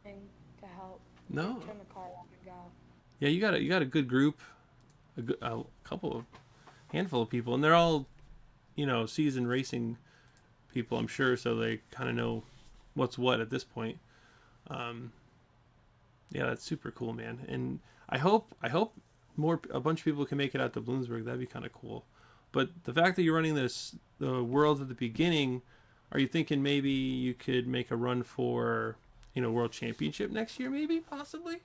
thing to help No. turn the car on and go. Yeah, you got a good group, a couple of handful of people, and they're all, seasoned racing people, I'm sure, so they kind of know what's what at this point. Yeah, that's super cool, man. And I hope a bunch of people can make it out to Bloomsburg. That'd be kind of cool. But the fact that you're running the Worlds at the beginning, are you thinking maybe you could make a run for, World Championship next year, maybe, possibly?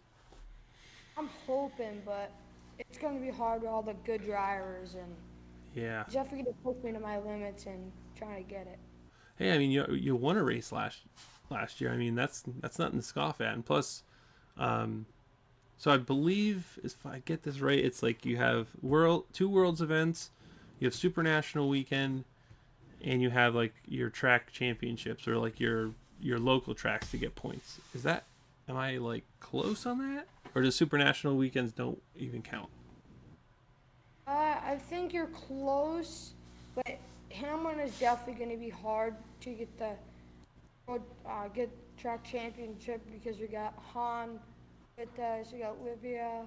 I'm hoping, but it's going to be hard with all the good drivers, and Yeah. definitely going to push me to my limits and trying to get it. Hey, I mean, you won a race last year. I mean, that's nothing to scoff at. And plus, so I believe, if I get this right, it's like you have two Worlds events, you have Super National Weekend, and you have like your track championships or like your local tracks to get points. Am I like close on that? Or does Super National Weekends don't even count? I think you're close, but Hamlin is definitely going to be hard to get track championship because we got Han with us, we got Livia,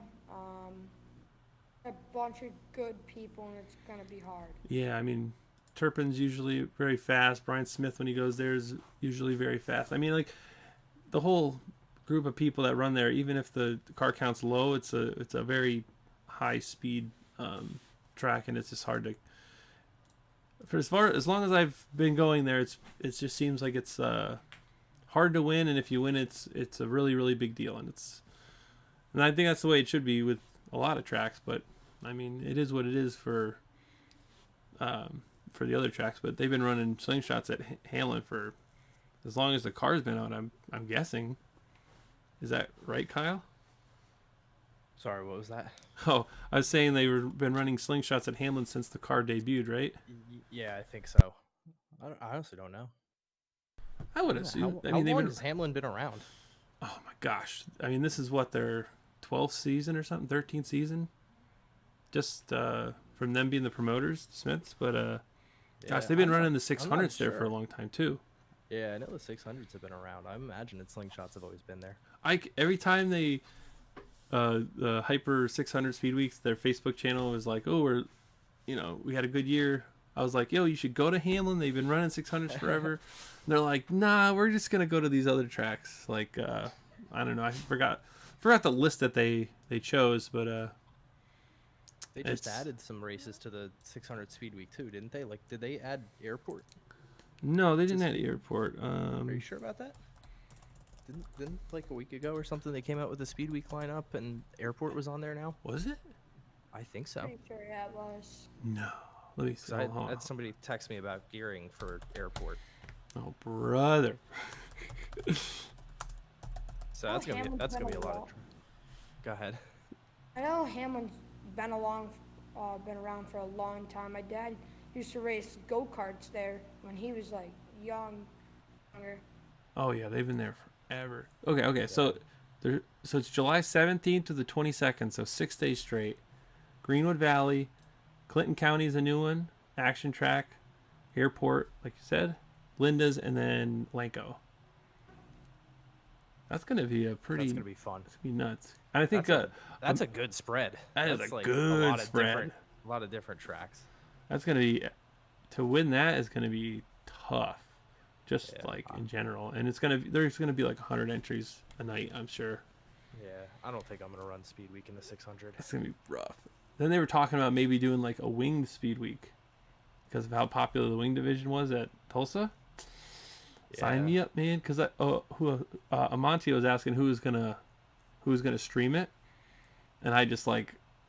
a bunch of good people, and it's going to be hard. Yeah, I mean, Turpin's usually very fast. Brian Smith, when he goes there, is usually very fast. I mean, like, the whole group of people that run there, even if the car count's low, it's a very high speed track, and it's just hard to. As long as I've been going there, it just seems like it's hard to win, and if you win, it's a really, really big deal, and I think that's the way it should be with a lot of tracks. But I mean, it is what it is for the other tracks. But they've been running slingshots at Hamlin for as long as the car's been out. I'm guessing. Is that right, Kyle? Sorry, what was that? Oh, I was saying been running slingshots at Hamlin since the car debuted, right? Yeah, I think so. I honestly don't know. I would assume. How long has Hamlin been around? Oh my gosh! I mean, this is what their 12th season or something, 13th season, just from them being the promoters, Smiths. But gosh, they've been running the 600s there for a long time too. Yeah, I know the 600s have been around. I imagine slingshots have always been there. Every time they the Hyper 600 Speed Weeks, their Facebook channel was like, oh, we had a good year. I was like, yo, you should go to Hamlin. They've been running 600s forever. And they're like, nah, we're just gonna go to these other tracks. Like, I don't know. I forgot the list that they chose, but they just added some races to the 600 Speed Week too, didn't they? Like, did they add Airport? No, they didn't add Airport. Are you sure about that? Didn't like a week ago or something they came out with the Speed Week lineup and Airport was on there now? Was it? I think so. Pretty sure it was. No. Let me see. I had somebody text me about gearing for Airport. Oh, brother. So that's gonna be a lot of. Go ahead. I know Hamlin's been around for a long time. My dad used to race go-karts there when he was like younger. Oh yeah, they've been there forever. Okay. Yeah. So it's July 17th to the 22nd, so 6 days straight. Greenwood Valley, Clinton County is a new one. Action Track, Airport, like you said, Linda's, and then Lanco. That's gonna be That's gonna be fun. It's gonna be nuts. And I think that's a good spread. That's a like good spread. A lot of different tracks. That's gonna be to win. That is gonna be tough, just in general. And there's gonna be like 100 entries a night, I'm sure. Yeah, I don't think I'm gonna run Speed Week in the 600. It's gonna be rough. Then they were talking about maybe doing like a winged Speed Week because of how popular the wing division was at Tulsa. Yeah. Sign me up, man. Because Amonte was asking who was gonna stream it, and I just I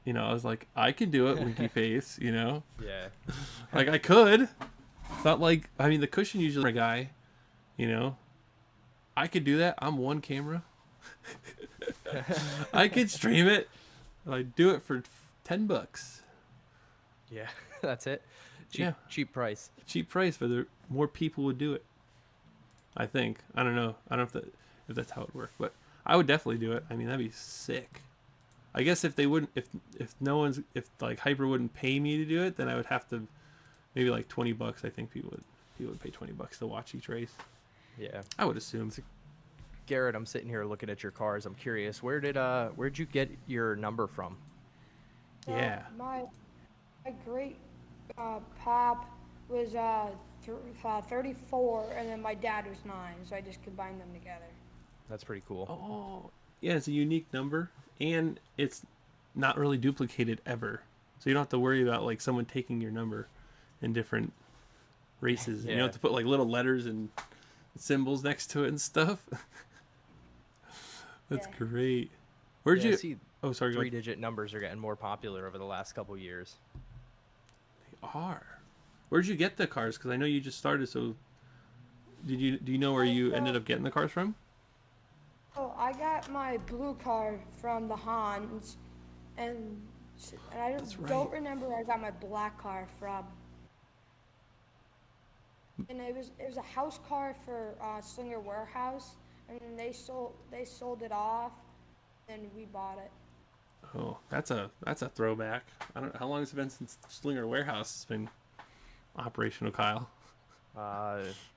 was like, I can do it, winky face, Yeah. Like I could. It's not like the Cushion usually a guy, I could do that. I'm one camera. I could stream it. I do it for $10. Yeah, that's it. Cheap price. Cheap price, but more people would do it. I think. I don't know. I don't know if that's how it worked, but I would definitely do it. That'd be sick. I guess if they wouldn't, if Hyper wouldn't pay me to do it, then I would have to maybe like $20. I think people would pay $20 to watch each race. Yeah. I would assume. Garrett, I'm sitting here looking at your cars. I'm curious, where'd you get your number from? Yeah. My great pop was 34, and then my dad was 9, so I just combined them together. That's pretty cool. Oh, yeah, it's a unique number, and it's not really duplicated ever. So you don't have to worry about like someone taking your number in different races. Yeah. You don't have to put like little letters and symbols next to it and stuff. That's Yeah. great. Where'd Yeah, you? see, Oh, sorry. Go ahead. 3-digit numbers are getting more popular over the last couple years. They are. Where'd you get the cars? Because I know you just started. So, do you know where you ended up getting the cars from? Oh, I got my blue car from the Hans, and I don't remember where I got my black car from. And it was a house car for Slinger Warehouse, and then they sold it off, and we bought it. Oh, that's a throwback. I don't. How long has it been since Slinger Warehouse has been operational, Kyle? From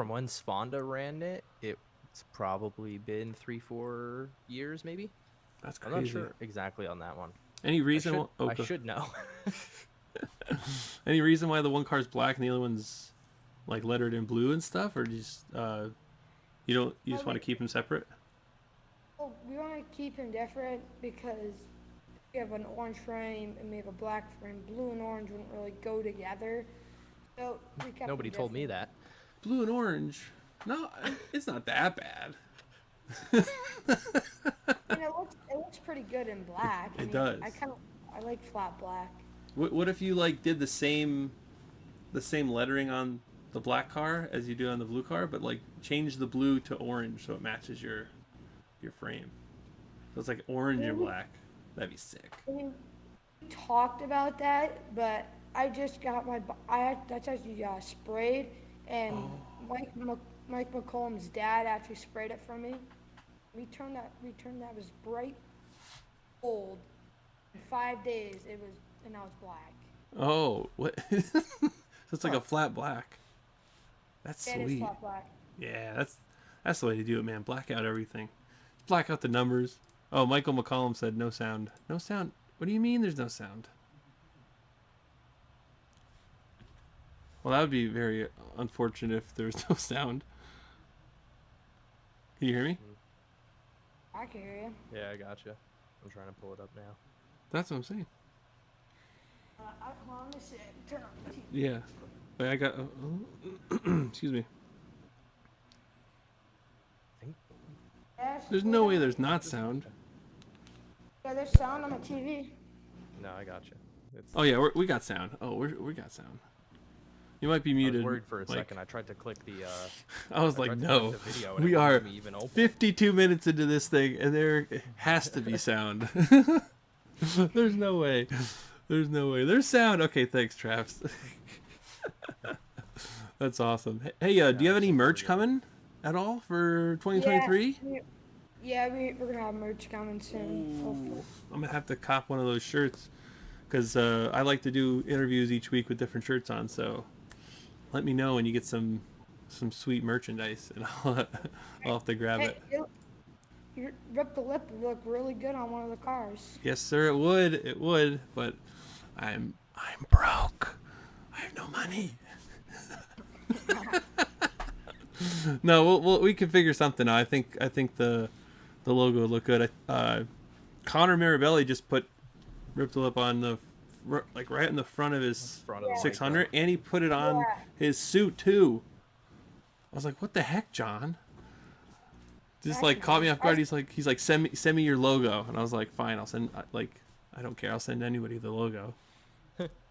when Sponda ran it, it's probably been 3-4 years, maybe. That's crazy. I'm not sure exactly on that one. Any reason? I should know. Any reason why the one car's black and the other one's like lettered in blue and stuff, or just you just want to keep them separate? Well, we want to keep him different because we have an orange frame and we have a black frame. Blue and orange wouldn't really go together, so we kept Nobody them told me different. that. Blue and orange. No, it's not that bad. And it looks pretty good in black. It does. I like flat black. What if you like did the same lettering on the black car as you do on the blue car, but like change the blue to orange so it matches your frame? So it's like orange and black. That'd be sick. I mean, we talked about that, but I just got that's actually sprayed, and Mike McCollum's dad actually sprayed it for me. We turned that was bright gold. In 5 days, and now it's black. Oh, what? So it's like a flat black. That's It is sweet. flat black. Yeah, that's the way to do it, man. Black out everything. Black out the numbers. Oh, Michael McCollum said no sound. No sound. What do you mean there's no sound? Well, that would be very unfortunate if there was no sound. Can you hear me? I can hear you. Yeah, I gotcha. I'm trying to pull it up now. That's what I'm saying. Hold on, let me see. Turn on the TV. Yeah. Wait, I got. Excuse me. There's no way there's not sound. Yeah, there's sound on the TV. No, I gotcha. Oh yeah, we got sound. Oh, we got sound. You might be I muted. was worried for a Mike. second. I tried to click the. I was like, tried to no. click the video and it We wouldn't are let me even open it. 52 minutes into this thing, and there has to be sound. There's no way. There's no way. There's sound. Okay, thanks, Traps. That's awesome. Hey, do you have any merch coming at all for 2023? Yeah, we're gonna have merch coming soon. Hopefully. I'm gonna have to cop one of those shirts because I like to do interviews each week with different shirts on. So let me know when you get some sweet merchandise, and I'll have to grab it. You Rip the Lip would look really good on one of the cars. Yes, sir. It would. But I'm broke. I have no money. No, we can figure something out. I think the logo would look good. Connor Mirabelli just put Rip the Lip on the right in the front of his Front of the 600, and he put it on his suit too. I was like, "What the heck, John?" Just like caught me off guard. He's like, send me your logo, and I was like, fine, I'll send. I don't care. I'll send anybody the logo.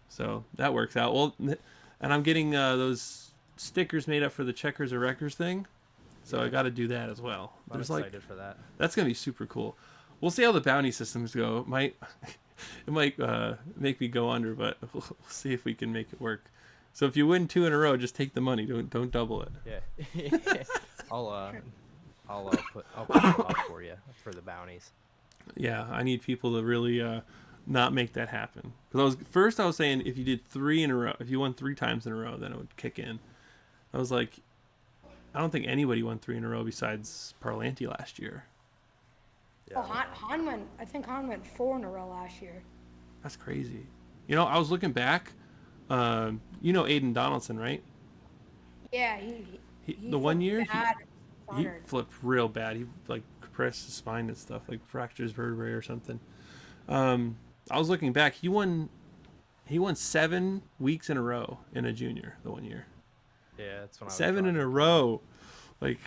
So that works out well, and I'm getting those stickers made up for the Checkers or Wreckers thing. So I got to do that as well. I'm excited for that. That's gonna be super cool. We'll see how the bounty systems go. It might make me go under, but we'll see if we can make it work. So if you win 2 in a row, just take the money. Don't double it. Yeah. I'll put it up for you for the bounties. Yeah, I need people to really not make that happen. Because I was saying if you did 3 in a row, if you won 3 times in a row, then it would kick in. I was like, I don't think anybody won 3 in a row besides Parlanti last year. Yeah. I think Han went 4 in a row last year. That's crazy. You know, I was looking back. You know Aiden Donaldson, right? Yeah, The flipped one year bad he 600. flipped real bad. He like compressed his spine and stuff, like fractures vertebrae or something. I was looking back. He won 7 weeks in a row in a junior the one year. Yeah, that's when I was 7 in a driving. row. Like,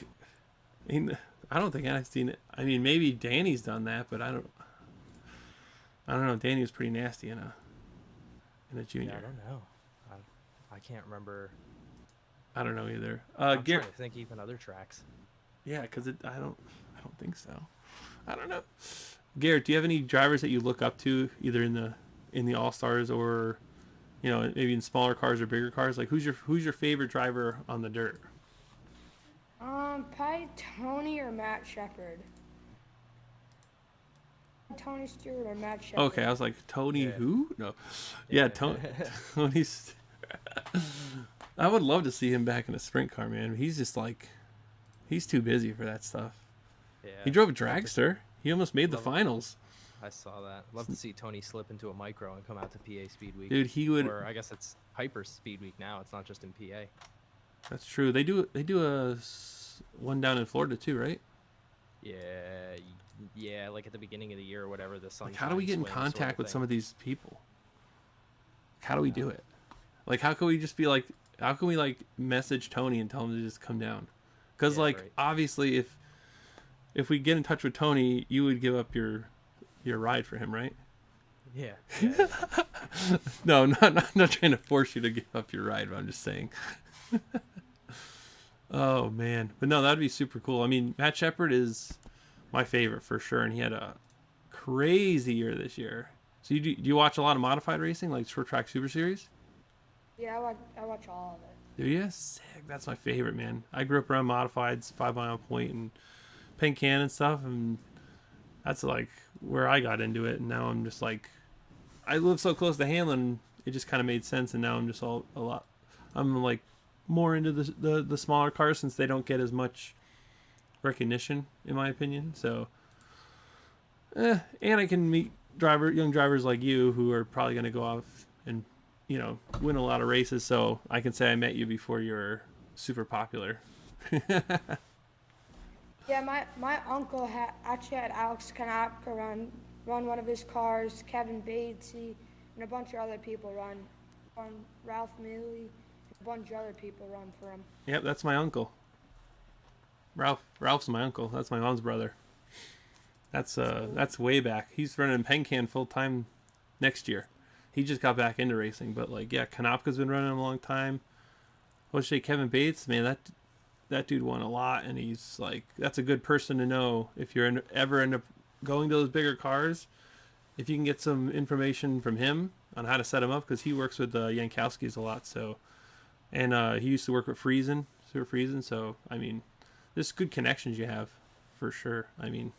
I don't think I've seen it. I mean, maybe Danny's done that, but I don't know. Danny was pretty nasty in a junior. Yeah, I don't know. I can't remember. I don't know either. I'm Garrett, trying to think even other tracks. yeah, because I don't think so. I don't know. Garrett, do you have any drivers that you look up to, either in the All Stars or, you know, maybe in smaller cars or bigger cars? Like, who's your favorite driver on the dirt? Probably Tony or Matt Shepard. Tony Stewart or Matt Shepard. Okay, I was like, Tony Yeah. who? No. Yeah, Tony's. I would love to see him back in a sprint car, man. He's just like, he's too busy for that stuff. Yeah. He drove a dragster. He almost made the Love it. finals. I saw that. Love to see Tony slip into a micro and come out to PA Speed Week. Dude, he would. Or I guess it's Hyper Speed Week now. It's not just in PA. That's true. They do one down in Florida too, right? Yeah, like at the beginning of the year or whatever. The sun. Like, how do we get in contact with some of these people? How do we do it? Like, how can we just be like, how can we like message Tony and tell him to just come down? Because Yeah, like, right. obviously, if we get in touch with Tony, you would give up your ride for him, right? Yeah. No, not trying to force you to give up your ride, but I'm just saying. Oh man, but no, that'd be super cool. I mean, Matt Shepard is my favorite for sure, and he had a crazy year this year. So do you watch a lot of modified racing, like Short Track Super Series? Yeah, I watch all of it. Do you? Sick. That's my favorite, man. I grew up around modifieds, 5 Mile Point and Penn Can and stuff, and that's like where I got into it. And now I'm just like, I live so close to Hamlin, it just kind of made sense. And now I'm just I'm like more into the smaller cars since they don't get as much recognition, in my opinion. So, and I can meet young drivers like you who are probably going to go off and, you know, win a lot of races. So I can say I met you before you were super popular. Yeah, my uncle actually had Alex Kanapka run one of his cars, Kevin Batesy, and a bunch of other people run Ralph Mealy, a bunch of other people run for him. Yep, that's my uncle. Ralph's my uncle. That's my mom's brother. That's way back. He's running Penn Can full time next year. He just got back into racing, but like, yeah, Kanopka's been running a long time. Let's say Kevin Bates, man, that dude won a lot, and he's like, that's a good person to know if you're ever end up going to those bigger cars. If you can get some information from him on how to set them up, because he works with Yankowski's a lot. So, and he used to work with Super Friesen. So, I mean, there's good connections you have for sure. I mean,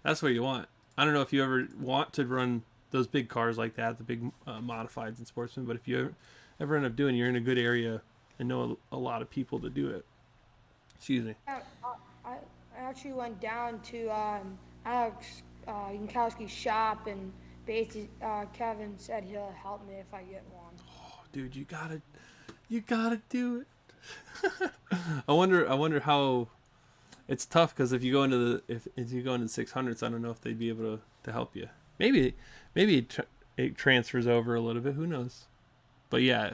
that's what you want. I don't know if you ever want to run those big cars like that, the big modifieds and sportsmen, but if you ever end up doing, you're in a good area and know a lot of people to do it. Excuse me. Yeah, I actually went down to Alex Yankowski's shop, and basically Kevin said he'll help me if I get one. Oh, dude, you gotta do it. I wonder how. It's tough because if you go into the 600s, I don't know if they'd be able to help you. Maybe it transfers over a little bit. Who knows? But yeah.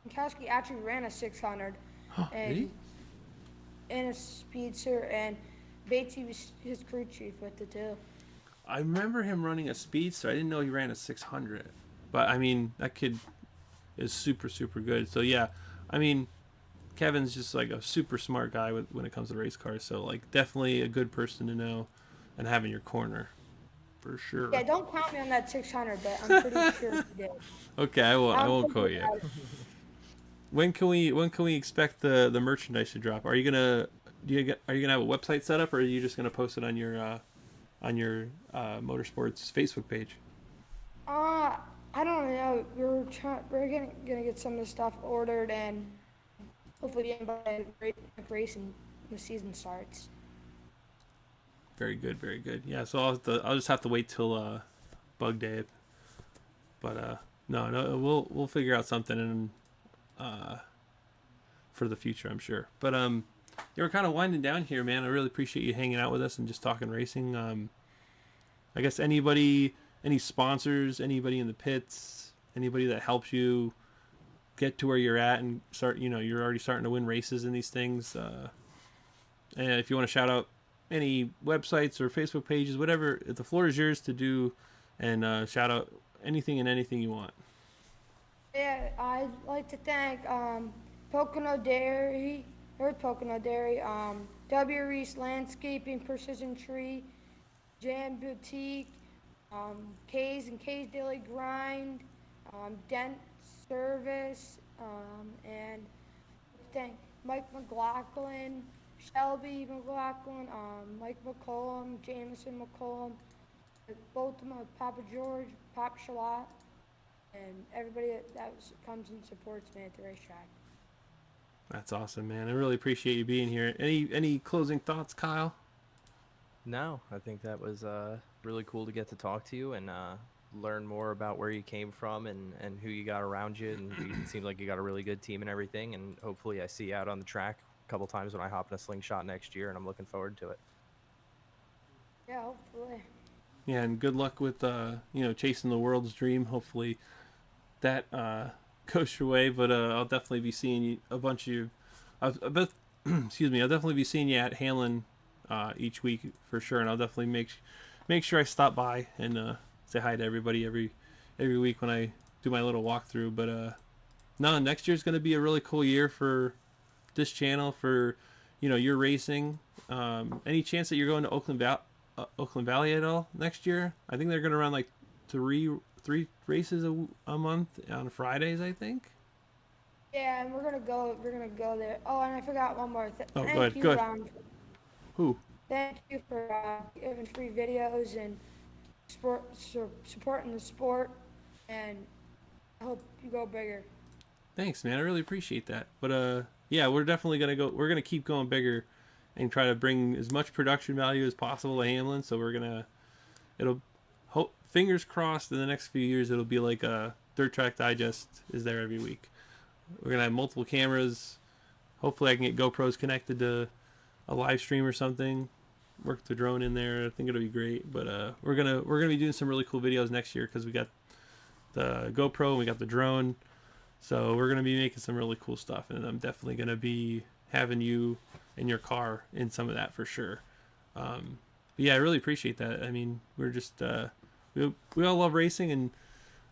Yankowski actually ran a 600 Did he? in a speedster, and Batesy was his crew chief with it too. I remember him running a speedster. I didn't know he ran a 600. But I mean, that kid is super, super good. So yeah, I mean, Kevin's just like a super smart guy when it comes to race cars. So like, definitely a good person to know and have in your corner, for sure. Yeah, don't count me on that 600, but I'm pretty sure he did. Okay, I won't quote you. When can we expect the merchandise to drop? Are you gonna have a website set up, or are you just gonna post it on your motorsports Facebook page? I don't know. We're gonna get some of the stuff ordered and hopefully be in by the race and the season starts. Very good, very good. Yeah, so I'll just have to wait till Bug Day, but no, we'll figure out something and for the future, I'm sure. But you were kind of winding down here, man. I really appreciate you hanging out with us and just talking racing. I guess any sponsors, anybody in the pits, anybody that helps you get to where you're at and start, you're already starting to win races in these things. And if you want to shout out any websites or Facebook pages, whatever, the floor is yours to do, and shout out anything and anything you want. Yeah, I'd like to thank Pocono Dairy, Pocono Dairy, W. Reese Landscaping, Precision Tree, Jam Boutique, K's and K's Daily Grind, Dent Service, and thank Mike McLaughlin, Shelby McLaughlin, Mike McCollum, Jameson McCollum, both of my Papa George, Pop Chillot, and everybody comes and supports me at the racetrack. That's awesome, man. I really appreciate you being here. Any closing thoughts, Kyle? No, I think that was really cool to get to talk to you and learn more about where you came from and who you got around you. And it seems like you got a really good team and everything. And hopefully I see you out on the track a couple times when I hop in a slingshot next year, and I'm looking forward to it. Yeah, hopefully. Yeah, and good luck with chasing the world's dream. Hopefully that goes your way. But I'll definitely be seeing you excuse me. I'll definitely be seeing you at Hamlin each week for sure, and I'll definitely make sure I stop by and say hi to everybody every week when I do my little walkthrough. But no, next year's going to be a really cool year for this channel, for your racing. Any chance that you're going to Oakland Valley at all next year? I think they're going to run like three races a month on Fridays, I think. Yeah, and we're gonna go there. Oh, and I forgot one more thing. Oh, go ahead. Who? Thank you for giving free videos and supporting the sport, and I hope you go bigger. Thanks, man. I really appreciate that. But yeah, we're definitely gonna go. We're gonna keep going bigger, and try to bring as much production value as possible to Hamlin. So fingers crossed, in the next few years, it'll be like a Dirt Track Digest is there every week. We're gonna have multiple cameras. Hopefully, I can get GoPros connected to a live stream or something. Work the drone in there. I think it'll be great. But we're gonna be doing some really cool videos next year because we got the GoPro and we got the drone. So we're gonna be making some really cool stuff, and I'm definitely gonna be having you in your car in some of that for sure. But yeah, I really appreciate that. I mean, we're just we all love racing, and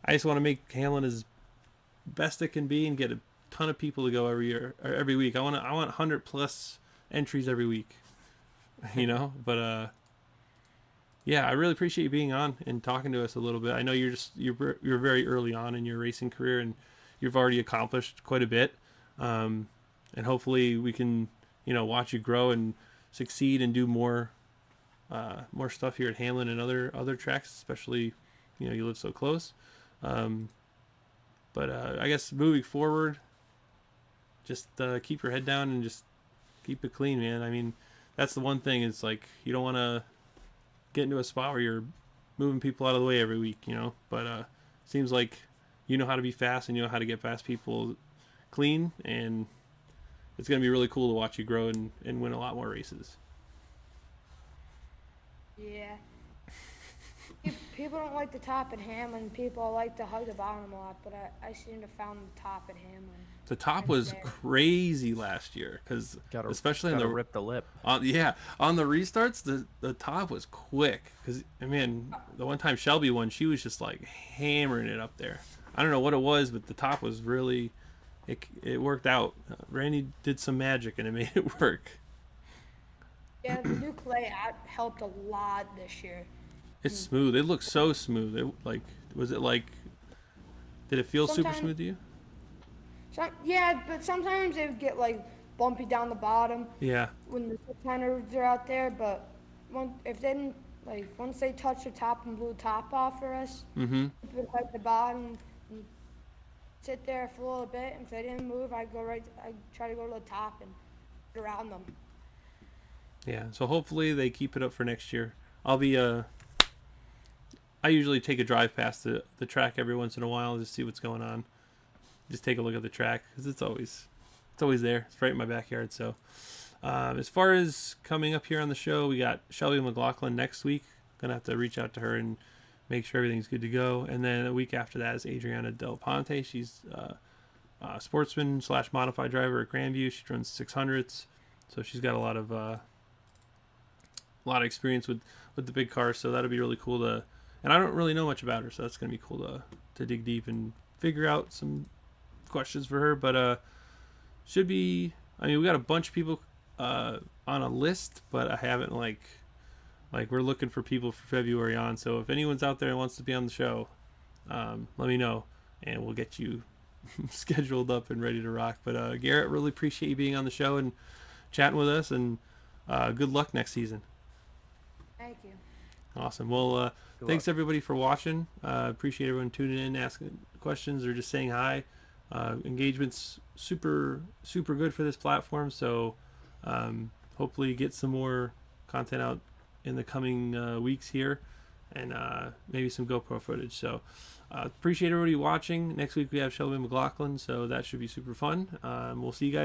I just want to make Hamlin as best it can be and get a ton of people to go every week. I want 100 plus entries every week, But yeah, I really appreciate you being on and talking to us a little bit. I know you're very early on in your racing career, and you've already accomplished quite a bit. And hopefully we can watch you grow and succeed and do more stuff here at Hamlin and other tracks, especially you live so close. But I guess moving forward, just keep your head down and just keep it clean, man. I mean, that's the one thing. It's like you don't want to get into a spot where you're moving people out of the way every week, But seems like you know how to be fast and you know how to get past people clean, and it's going to be really cool to watch you grow and win a lot more races. Yeah. People don't like the top at Hamlin. People like to hug the bottom a lot, but I seem to found the top at Hamlin. The top was crazy last year because especially on the rip the lip. On the restarts, the top was quick because the one time Shelby won, she was just like hammering it up there. I don't know what it was, but the top was really it worked out. Randy did some magic and it made it work. Yeah, the new clay helped a lot this year. It's smooth. It looks so smooth. Did it feel super smooth to you? Yeah, but sometimes it would get like bumpy down the bottom. Yeah. When the 600s are out there, but if they didn't like once they touch the top and blue top off for us, Mm-hmm. put like the bottom and sit there for a little bit. And if they didn't move, I try to go to the top and get around them. Yeah. So hopefully they keep it up for next year. I'll be I usually take a drive past the track every once in a while just to see what's going on. Just take a look at the track because it's always there. It's right in my backyard. So as far as coming up here on the show, we got Shelby McLaughlin next week. Gonna have to reach out to her and make sure everything's good to go. And then a week after that is Adriana Del Ponte. She's a sportsman / modified driver at Grandview. She runs 600s, so she's got a lot of experience with the big cars. So that'll be really cool to. And I don't really know much about her, so that's gonna be cool to dig deep and figure out some questions for her. But should be. I mean, we got a bunch of people on a list, but I haven't like we're looking for people for February on. So if anyone's out there and wants to be on the show, let me know and we'll get you scheduled up and ready to rock. But Garrett, really appreciate you being on the show and chatting with us, and good luck next season. Thank you. Awesome. Well, thanks everybody for watching. Appreciate everyone tuning in, asking questions, or just saying hi. Engagement's super good for this platform, so hopefully get some more content out in the coming weeks here, and maybe some GoPro footage. So appreciate everybody watching. Next week we have Shelby McLaughlin, so that should be super fun. We'll see you guys